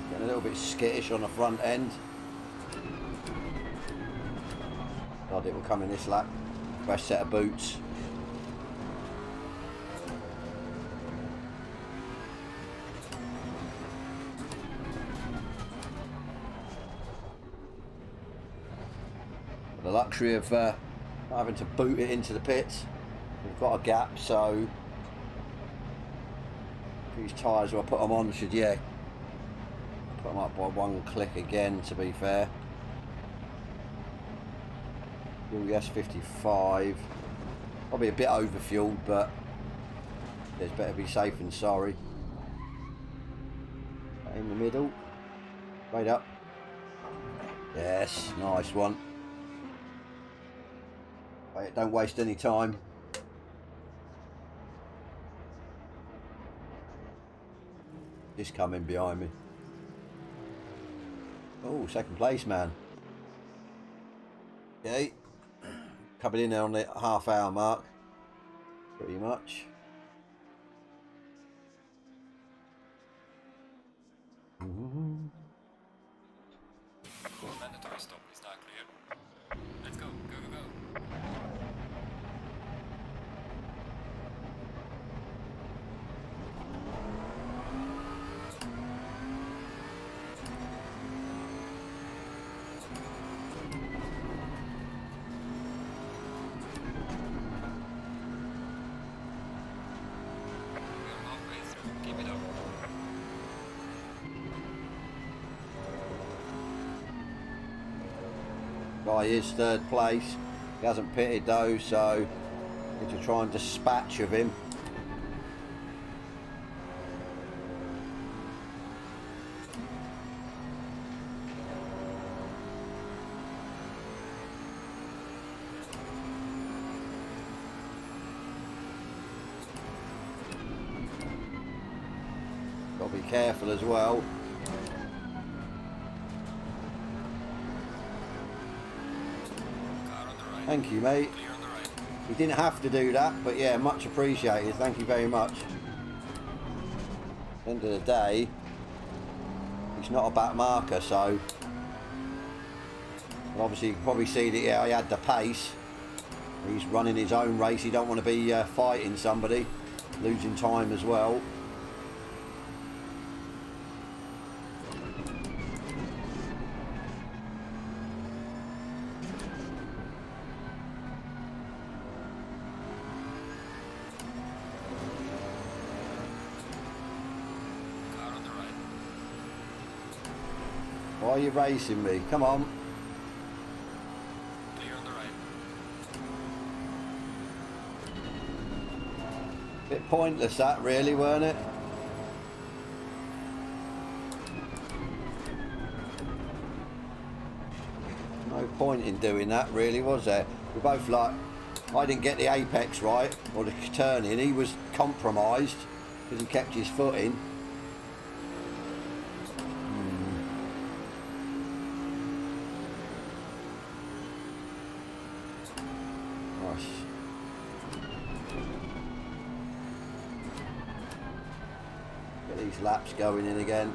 [SPEAKER 1] Getting a little bit skittish on the front end. God, it will come in this lap. Fresh set of boots. The luxury of having to boot it into the pits. We've got a gap, so these tyres, when I put them on, should, yeah, put them up by one click again, to be fair. Yes, 55. Probably a bit overfueled, but there's better be safe than sorry. In the middle. Right up. Yes, nice one. Right, don't waste any time. Just coming behind me. Oh, second place, man. Okay. Coming in there on the half-hour mark. Pretty much.
[SPEAKER 2] Mandatory stop is now clear. Let's go, go, go, go. We're halfway through. Keep it up.
[SPEAKER 1] Guy is third place. He hasn't pitted though, so need to try and dispatch of him. Got to be careful as well.
[SPEAKER 2] Car on the right.
[SPEAKER 1] Thank you, mate.
[SPEAKER 2] Clear on the right.
[SPEAKER 1] You didn't have to do that, but yeah, much appreciated. Thank you very much. At the end of the day, he's not a back marker, so and obviously you can probably see that, yeah, he had the pace. He's running his own race. He don't want to be fighting somebody, losing time as well.
[SPEAKER 2] Car on the right.
[SPEAKER 1] Why are you racing me? Come on.
[SPEAKER 2] Clear on the right.
[SPEAKER 1] Bit pointless that, really, weren't it? No point in doing that, really, was there? We're both like, I didn't get the apex right, or the turning. He was compromised because he kept his foot in. Nice. Get these laps going in again.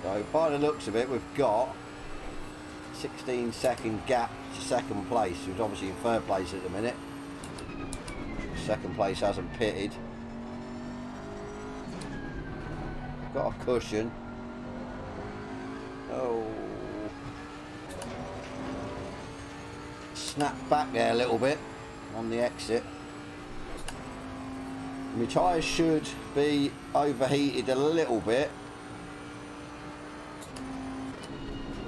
[SPEAKER 1] So by the looks of it, we've got 16-second gap to second place, who's obviously in third place at the minute. Second place hasn't pitted. Got a cushion. Oh. Snapped back there a little bit on the exit. My tyres should be overheated a little bit.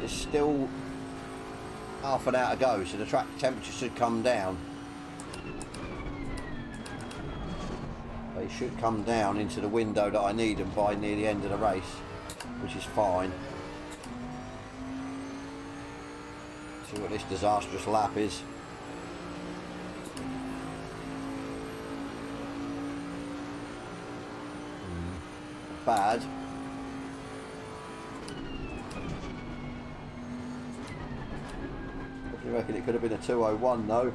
[SPEAKER 1] It's still half an hour to go, so the track temperature should come down. They should come down into the window that I need them by near the end of the race, which is fine. See what this disastrous lap is. Bad. I reckon it could have been a 2:01 though.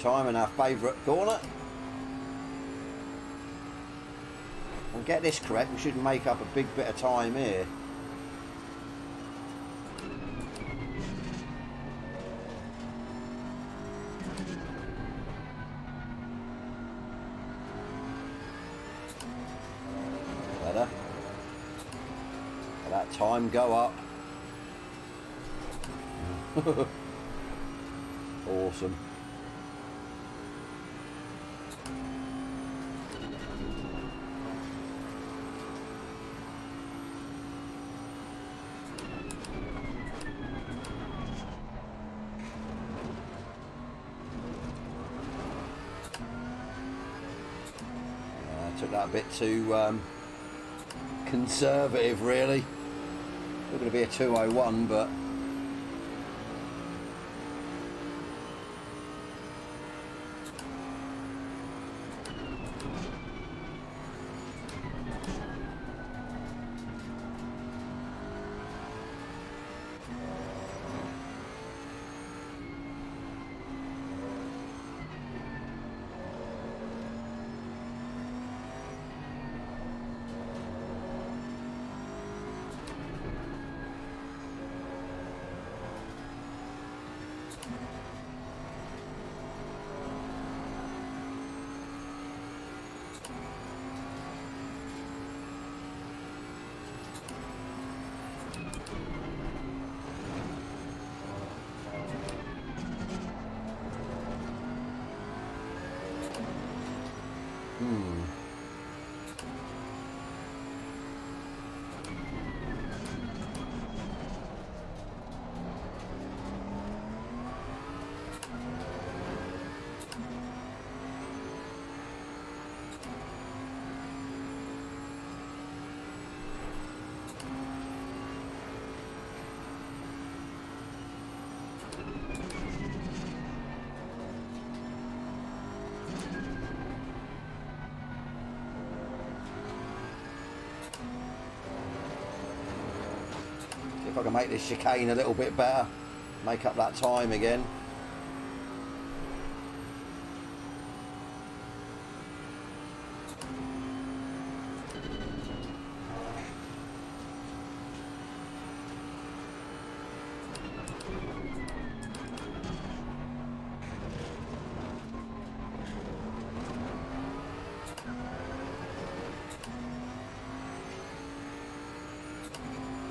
[SPEAKER 1] Time in our favourite corner. We'll get this correct, we should make up a big bit of time here. Better. Let that time go up. Awesome. Took that a bit too conservative, really. Still going to be a 2:01, but if I can make this chicane a little bit better, make up that time again.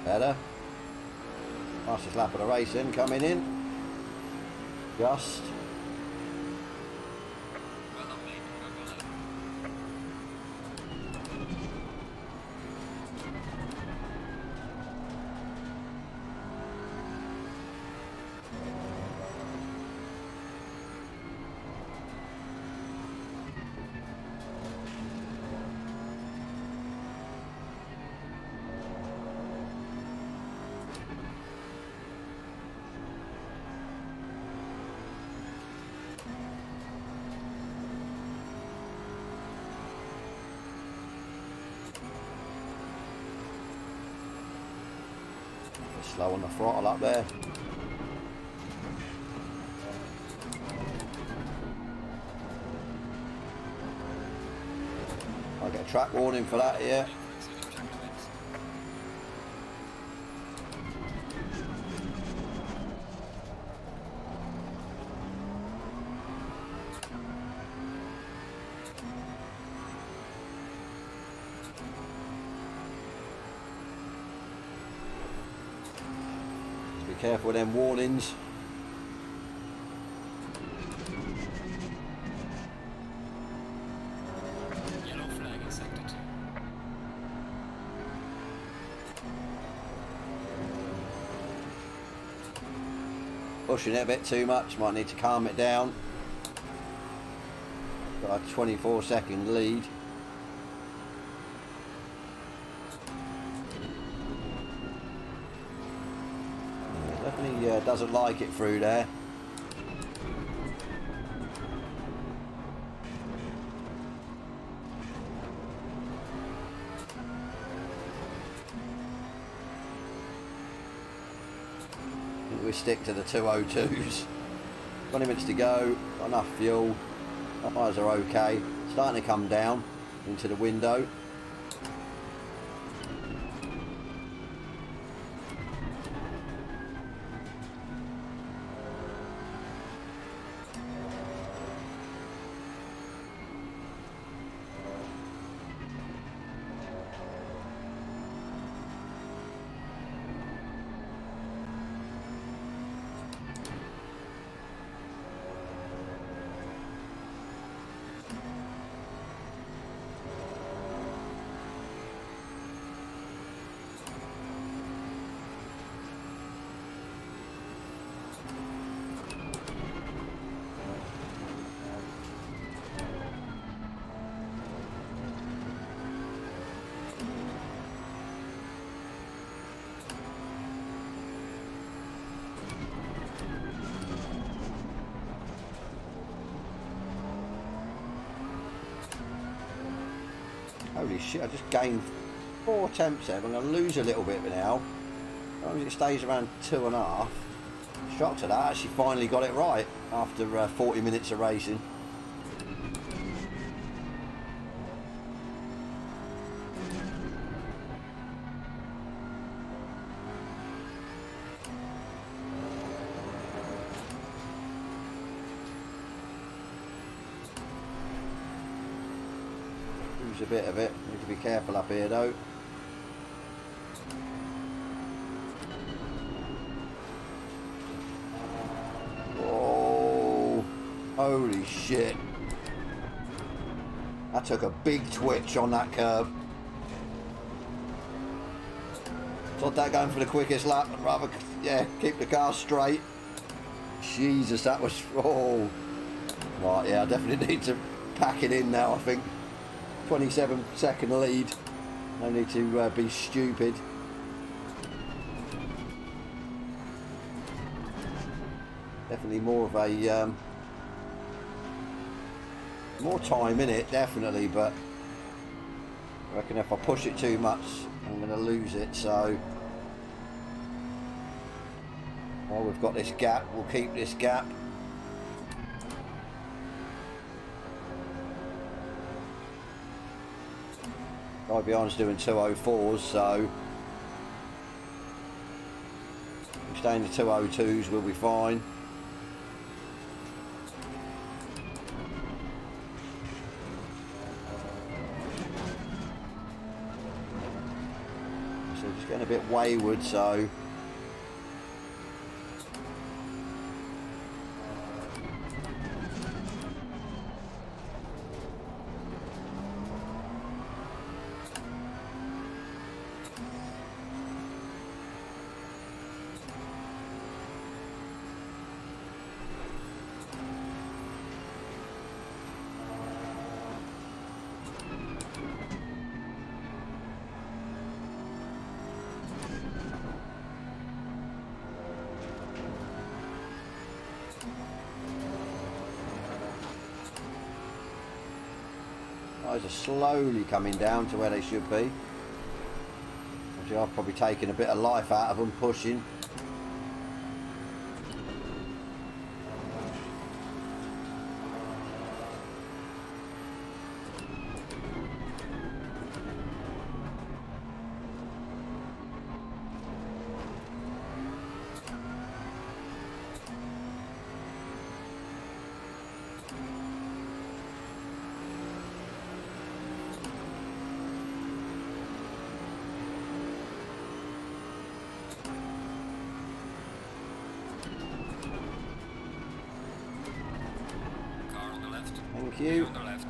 [SPEAKER 1] Better. Fastest lap of the race in, coming in. Just. Bit slow on the throttle up there. I get a track warning for that here. Be careful with them warnings.
[SPEAKER 2] Yellow flag in sector 2.
[SPEAKER 1] Pushing it a bit too much, might need to calm it down. Got a 24-second lead. Definitely doesn't like it through there. I think we stick to the 202s. 20 minutes to go, got enough fuel, tyres are okay. Starting to come down into the window. Holy shit, I just gained 4 temps there. I'm going to lose a little bit now. As long as it stays around 2.5. Shocked at that, I actually finally got it right after 40 minutes of racing. A bit of it. Need to be careful up here though. Oh, holy shit. That took a big twitch on that curb. Not that going for the quickest lap, I'd rather, yeah, keep the car straight. Jesus, that was, oh. Right, yeah, I definitely need to pack it in now, I think. 27-second lead. No need to be stupid. Definitely more of a more time in it, definitely, but I reckon if I push it too much, I'm going to lose it. So while we've got this gap, we'll keep this gap. Guy behind's doing 204s, so if we stay in the 202s, we'll be fine. So just getting a bit wayward, so guys are slowly coming down to where they should be. I've probably taken a bit of life out of them pushing.
[SPEAKER 2] Car on the left.
[SPEAKER 1] Thank you.
[SPEAKER 2] On the left.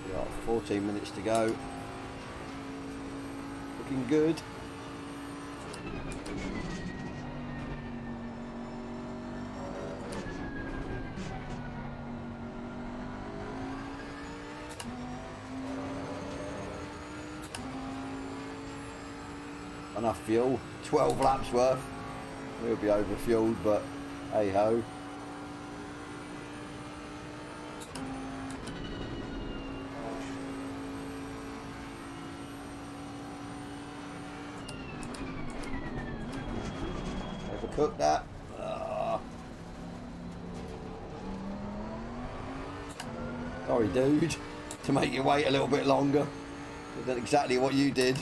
[SPEAKER 1] We've got 14 minutes to go. Looking good. Enough fuel, 12 laps worth. We'll be over fueled, but hey ho. Overcooked that. Sorry, dude, to make you wait a little bit longer. I did exactly what you did.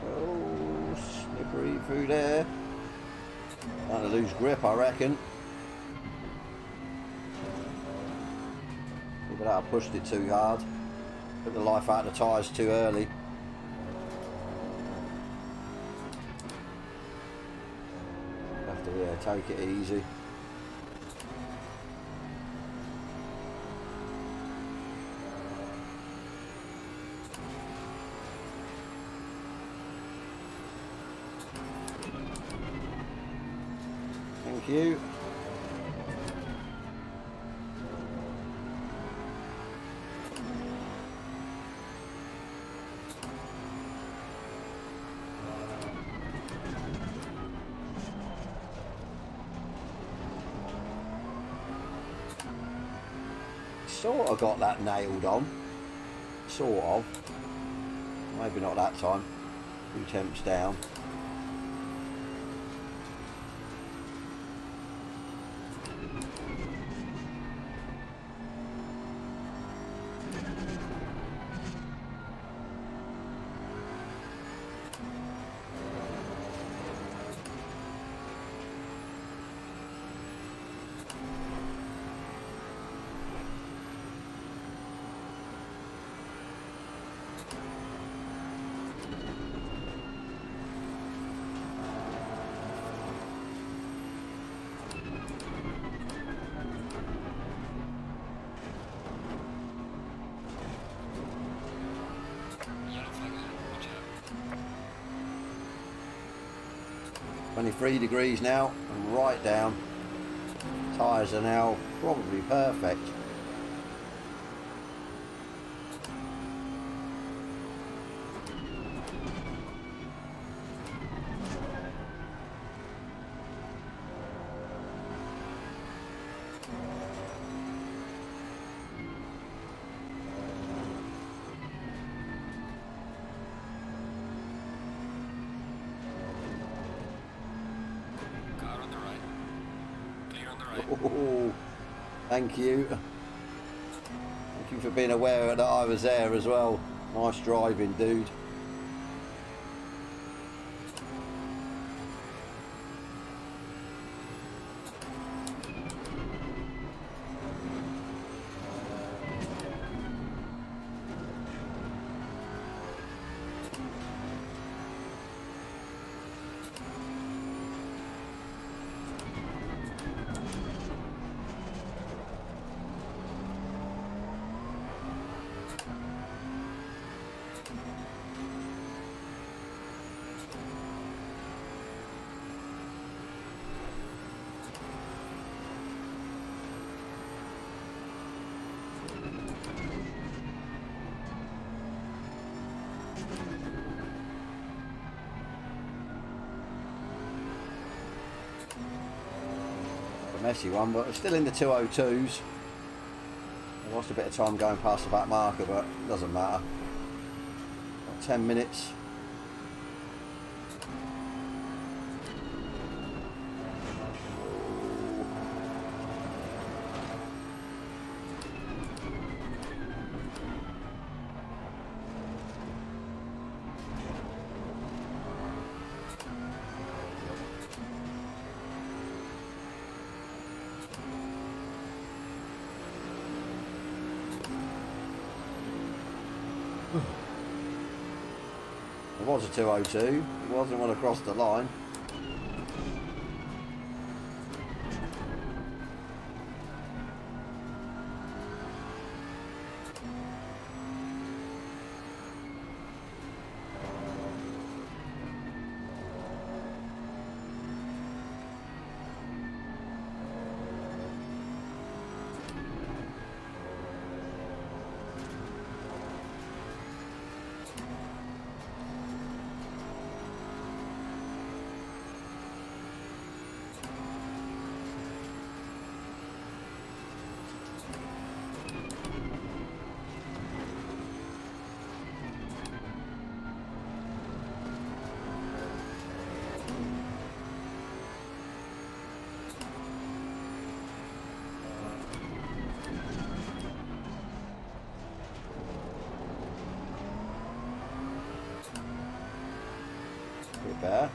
[SPEAKER 1] Oh, slippery through there. Starting to lose grip, I reckon. But I pushed it too hard. Took the life out of the tyres too early. Have to, yeah, take it easy. Thank you. Sort of got that nailed on. Sort of. Maybe not that time. 2 temps down.
[SPEAKER 2] Yellow flag ahead. Watch out.
[SPEAKER 1] 23 degrees now and right down. Tyres are now probably perfect. Oh, thank you. Thank you for being aware that I was there as well. Nice driving, dude. Messy one, but still in the 202s. I lost a bit of time going past the back marker, but it doesn't matter. Got 10 minutes. It was a 202, it wasn't one across the line. Bit better.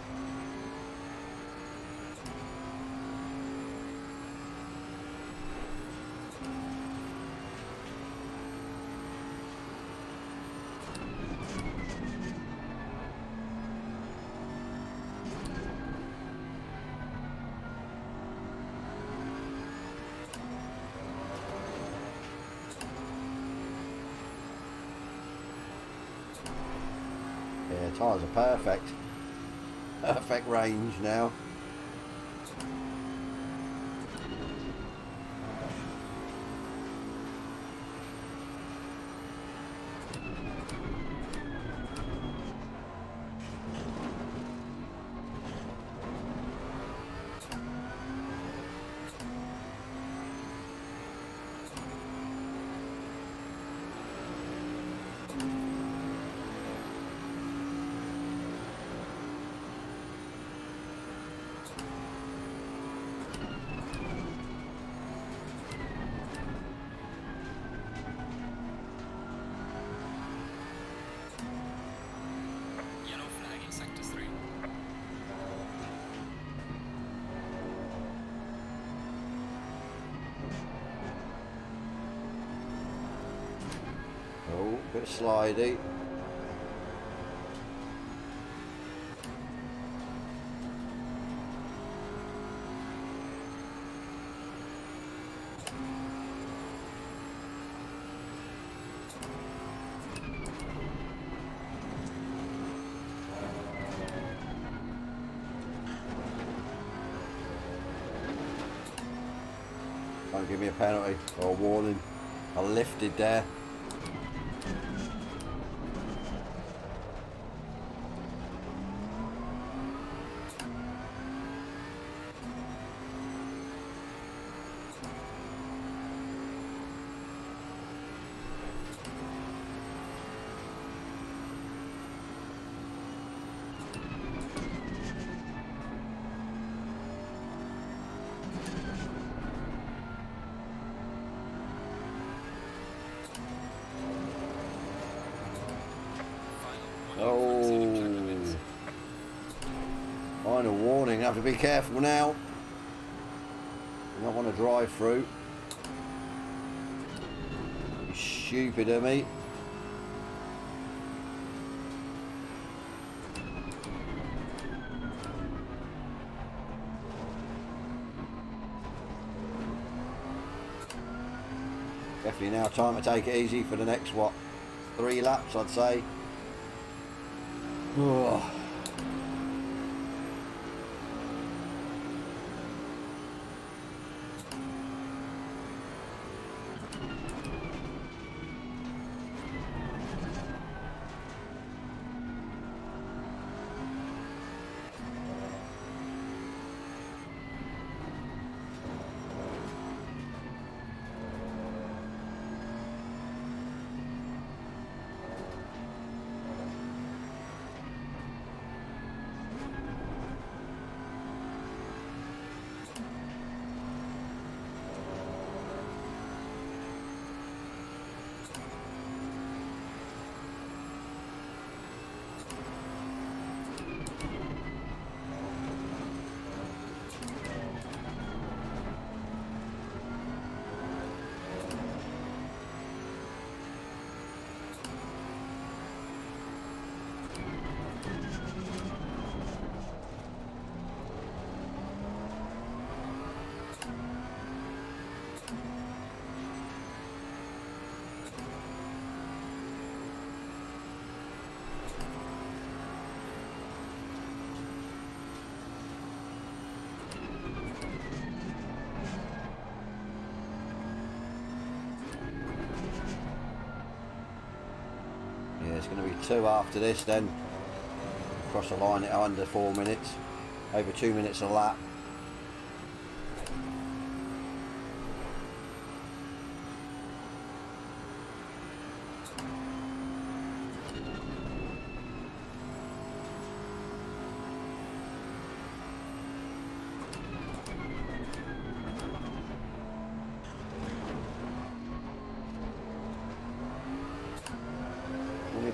[SPEAKER 1] Yeah, tyres are perfect. Perfect range now.
[SPEAKER 2] Yellow flag in sector 3.
[SPEAKER 1] Oh, bit slidey. Don't give me a penalty or a warning. I lifted there. You have to be careful now. You don't want to drive through. You stupid of me. Definitely now time to take it easy for the next, what, 3 laps, I'd say. Oh. It's going to be 2 after this then. Cross the line at under 4 minutes. Over 2 minutes a lap.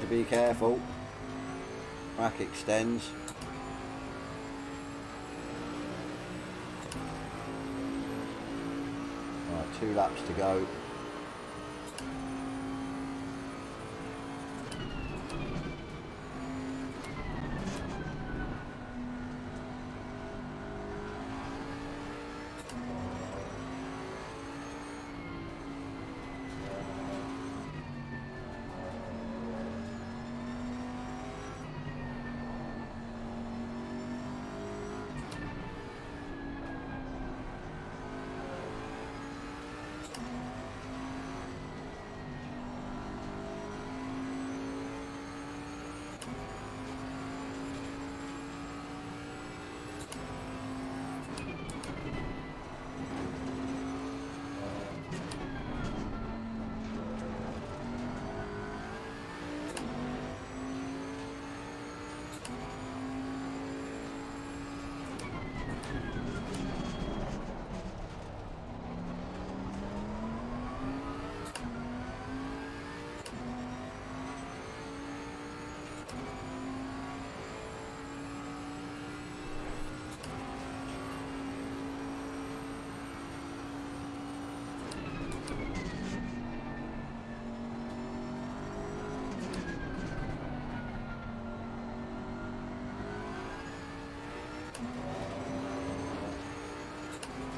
[SPEAKER 1] Be careful. Track extends. Right, 2 laps to go.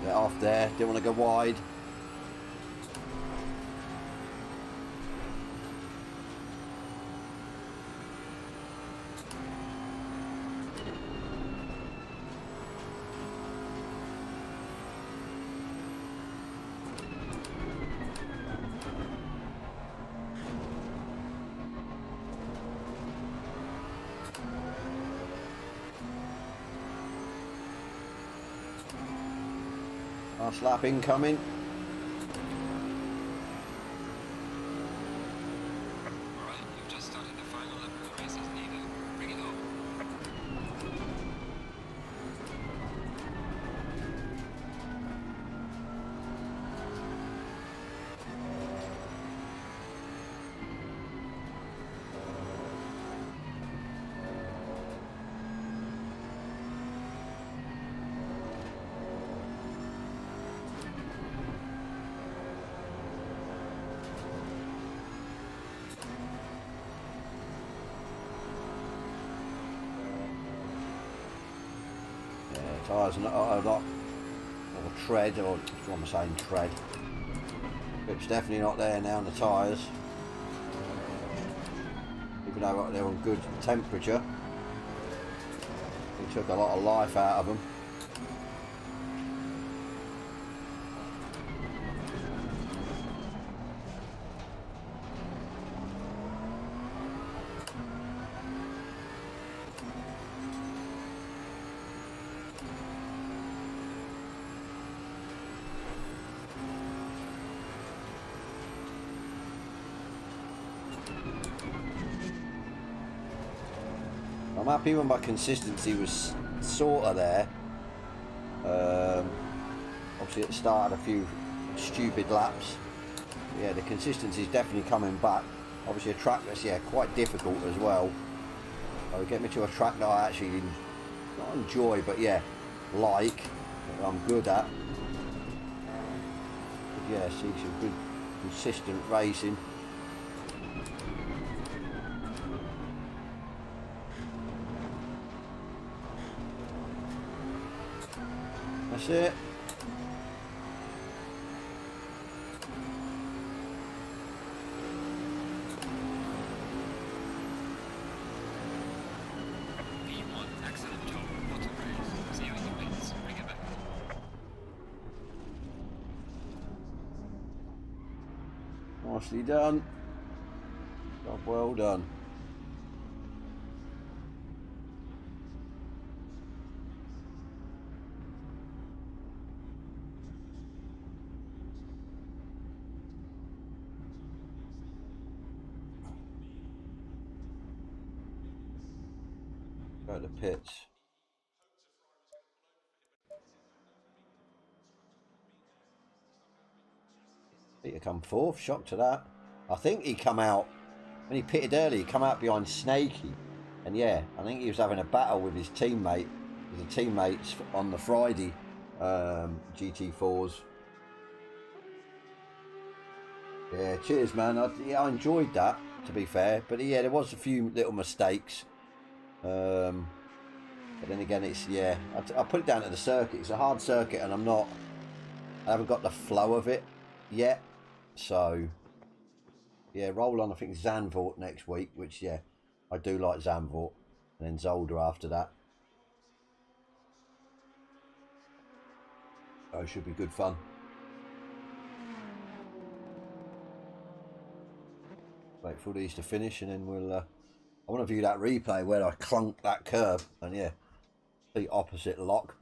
[SPEAKER 1] Get off there, don't want to go wide. Last lap incoming.
[SPEAKER 2] Alright, you've just started the final lap of the race as needed. Bring it on.
[SPEAKER 1] Tyres not a lot, or tread, or what am I saying, tread. Grip's definitely not there now on the tyres. Even though they're on good temperature. He took a lot of life out of them. I'm happy when my consistency was sort of there. Obviously it started a few stupid laps. Yeah, the consistency is definitely coming back. Obviously a track that's quite difficult as well. So get me to a track that I actually not enjoy, but like, that I'm good at. But see some good consistent racing. That's it.
[SPEAKER 2] P1, excellent job. What a race. See you in the pits. Bring it back.
[SPEAKER 1] Nicely done. Job well done. Go to the pits. Peter come fourth, shocked to that. I think he come out, when he pitted early, he come out behind Snakey. And I think he was having a battle with his teammate, with the teammates on the Friday GT4s. Yeah, cheers man. I enjoyed that, to be fair. But there was a few little mistakes. But then again, it's, I put it down to the circuit. It's a hard circuit and I haven't got the flow of it yet. So, roll on, I think, Zandvoort next week, which, I do like Zandvoort. And then Zolder after that. So it should be good fun. Wait for these to finish and then we'll... I want to view that replay where I clunk that curb. And, the opposite lock.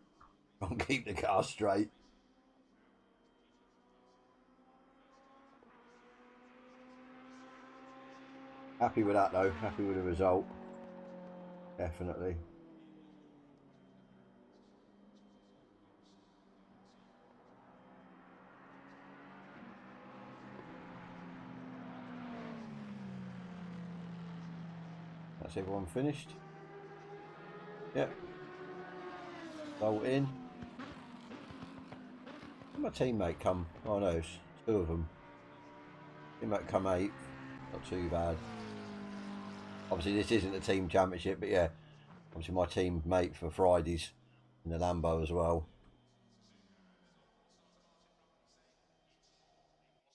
[SPEAKER 1] And keep the car straight. Happy with that though, happy with the result. Definitely. That's everyone finished. Yep. Bolt in. My teammate come, oh no, it's two of them. Teammate come 8th, not too bad. Obviously this isn't a team championship, but obviously my teammate for Fridays in the Lambo as well.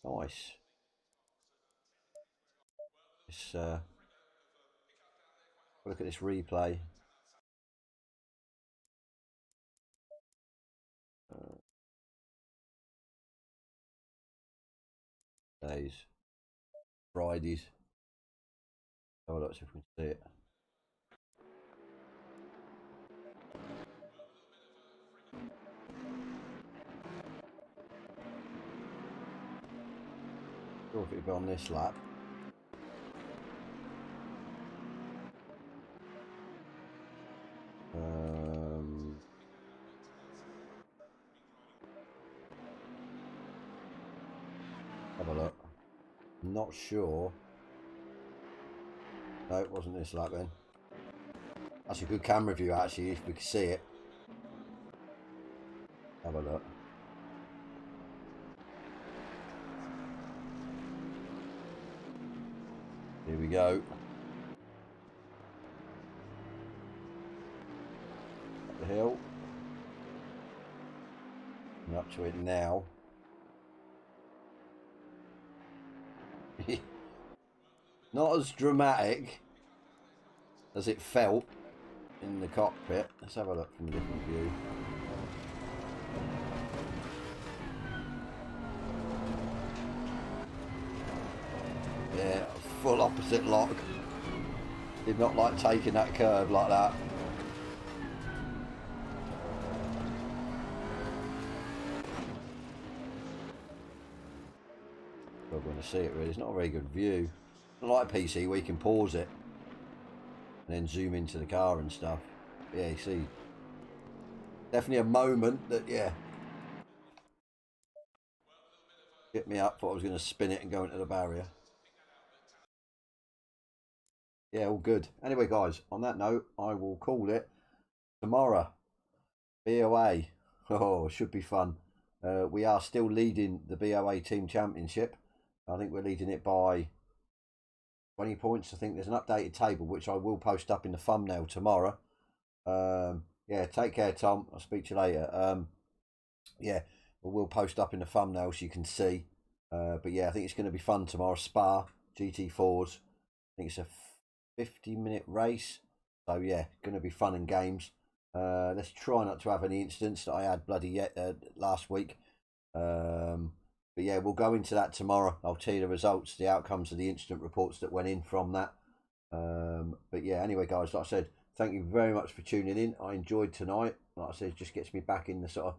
[SPEAKER 1] Nice. Let's look at this replay. Days. Fridays. Oh, let's see if we can see it. Sure if it'll be on this lap. Have a look. Not sure. No, it wasn't this lap then. That's a good camera view actually, if we can see it. Have a look. Here we go. Up the hill. up to it now. Not as dramatic as it felt in the cockpit. Let's have a look from a different view. Yeah, full opposite lock. Did not like taking that curve like that. We're going to see it really. It's not a very good view. Not like a PC where you can pause it and then zoom into the car and stuff. Yeah, you see. Definitely a moment that, yeah, hit me up. Thought I was going to spin it and go into the barrier. Yeah, all good. Anyway, guys, on that note, I will call it tomorrow. BOA. Oh, should be fun. We are still leading the BOA Team Championship. I think we're leading it by 20 points. I think there's an updated table, which I will post up in the thumbnail tomorrow. Yeah, take care, Tom. I'll speak to you later. Yeah, we'll post up in the thumbnail so you can see. But yeah, I think it's going to be fun tomorrow. Spa, GT4s. I think it's a 50-minute race. So yeah, going to be fun and games. Let's try not to have any incidents that I had bloody last week. But yeah, we'll go into that tomorrow. I'll tell you the results, the outcomes of the incident reports that went in from that. But yeah, anyway, guys, like I said, thank you very much for tuning in. I enjoyed tonight. Like I said, it just gets me back in the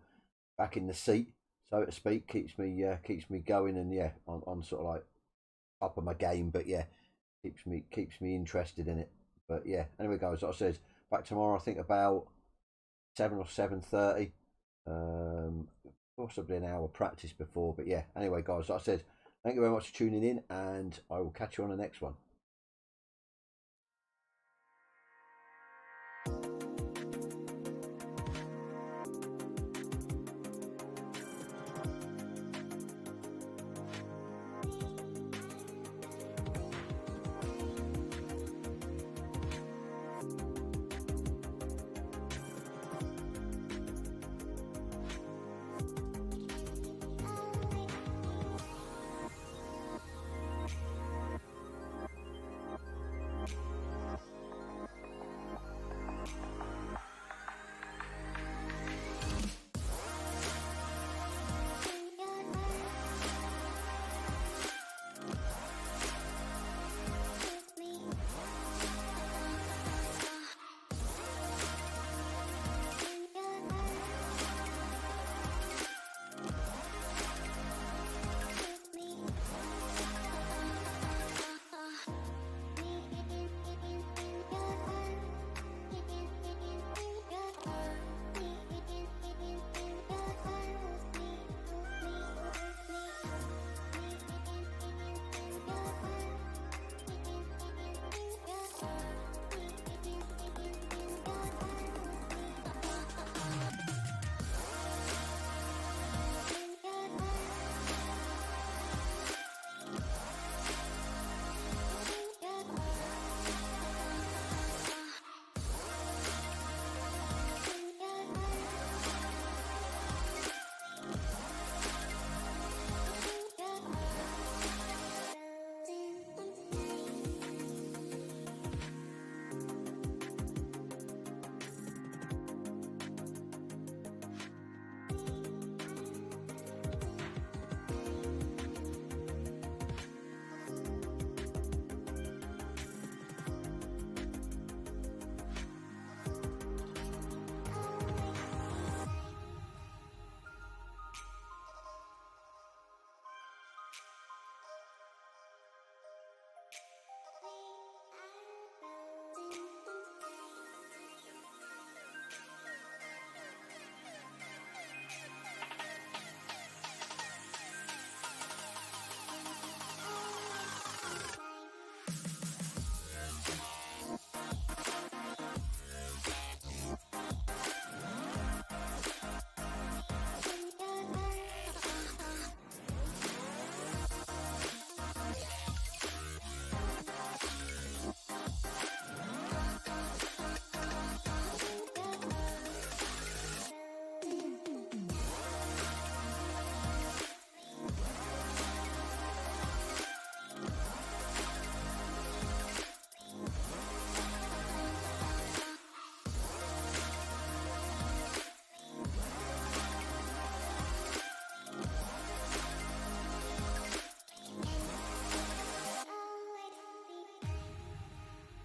[SPEAKER 1] back in the seat, so to speak. Keeps me going, and yeah, on sort of like top of my game. But yeah, keeps me interested in it. But yeah, anyway, guys, like I said, back tomorrow. I think about 7 or 7:30. Possibly an hour practice before, but yeah. Anyway, guys, like I said, thank you very much for tuning in, and I will catch you on the next one.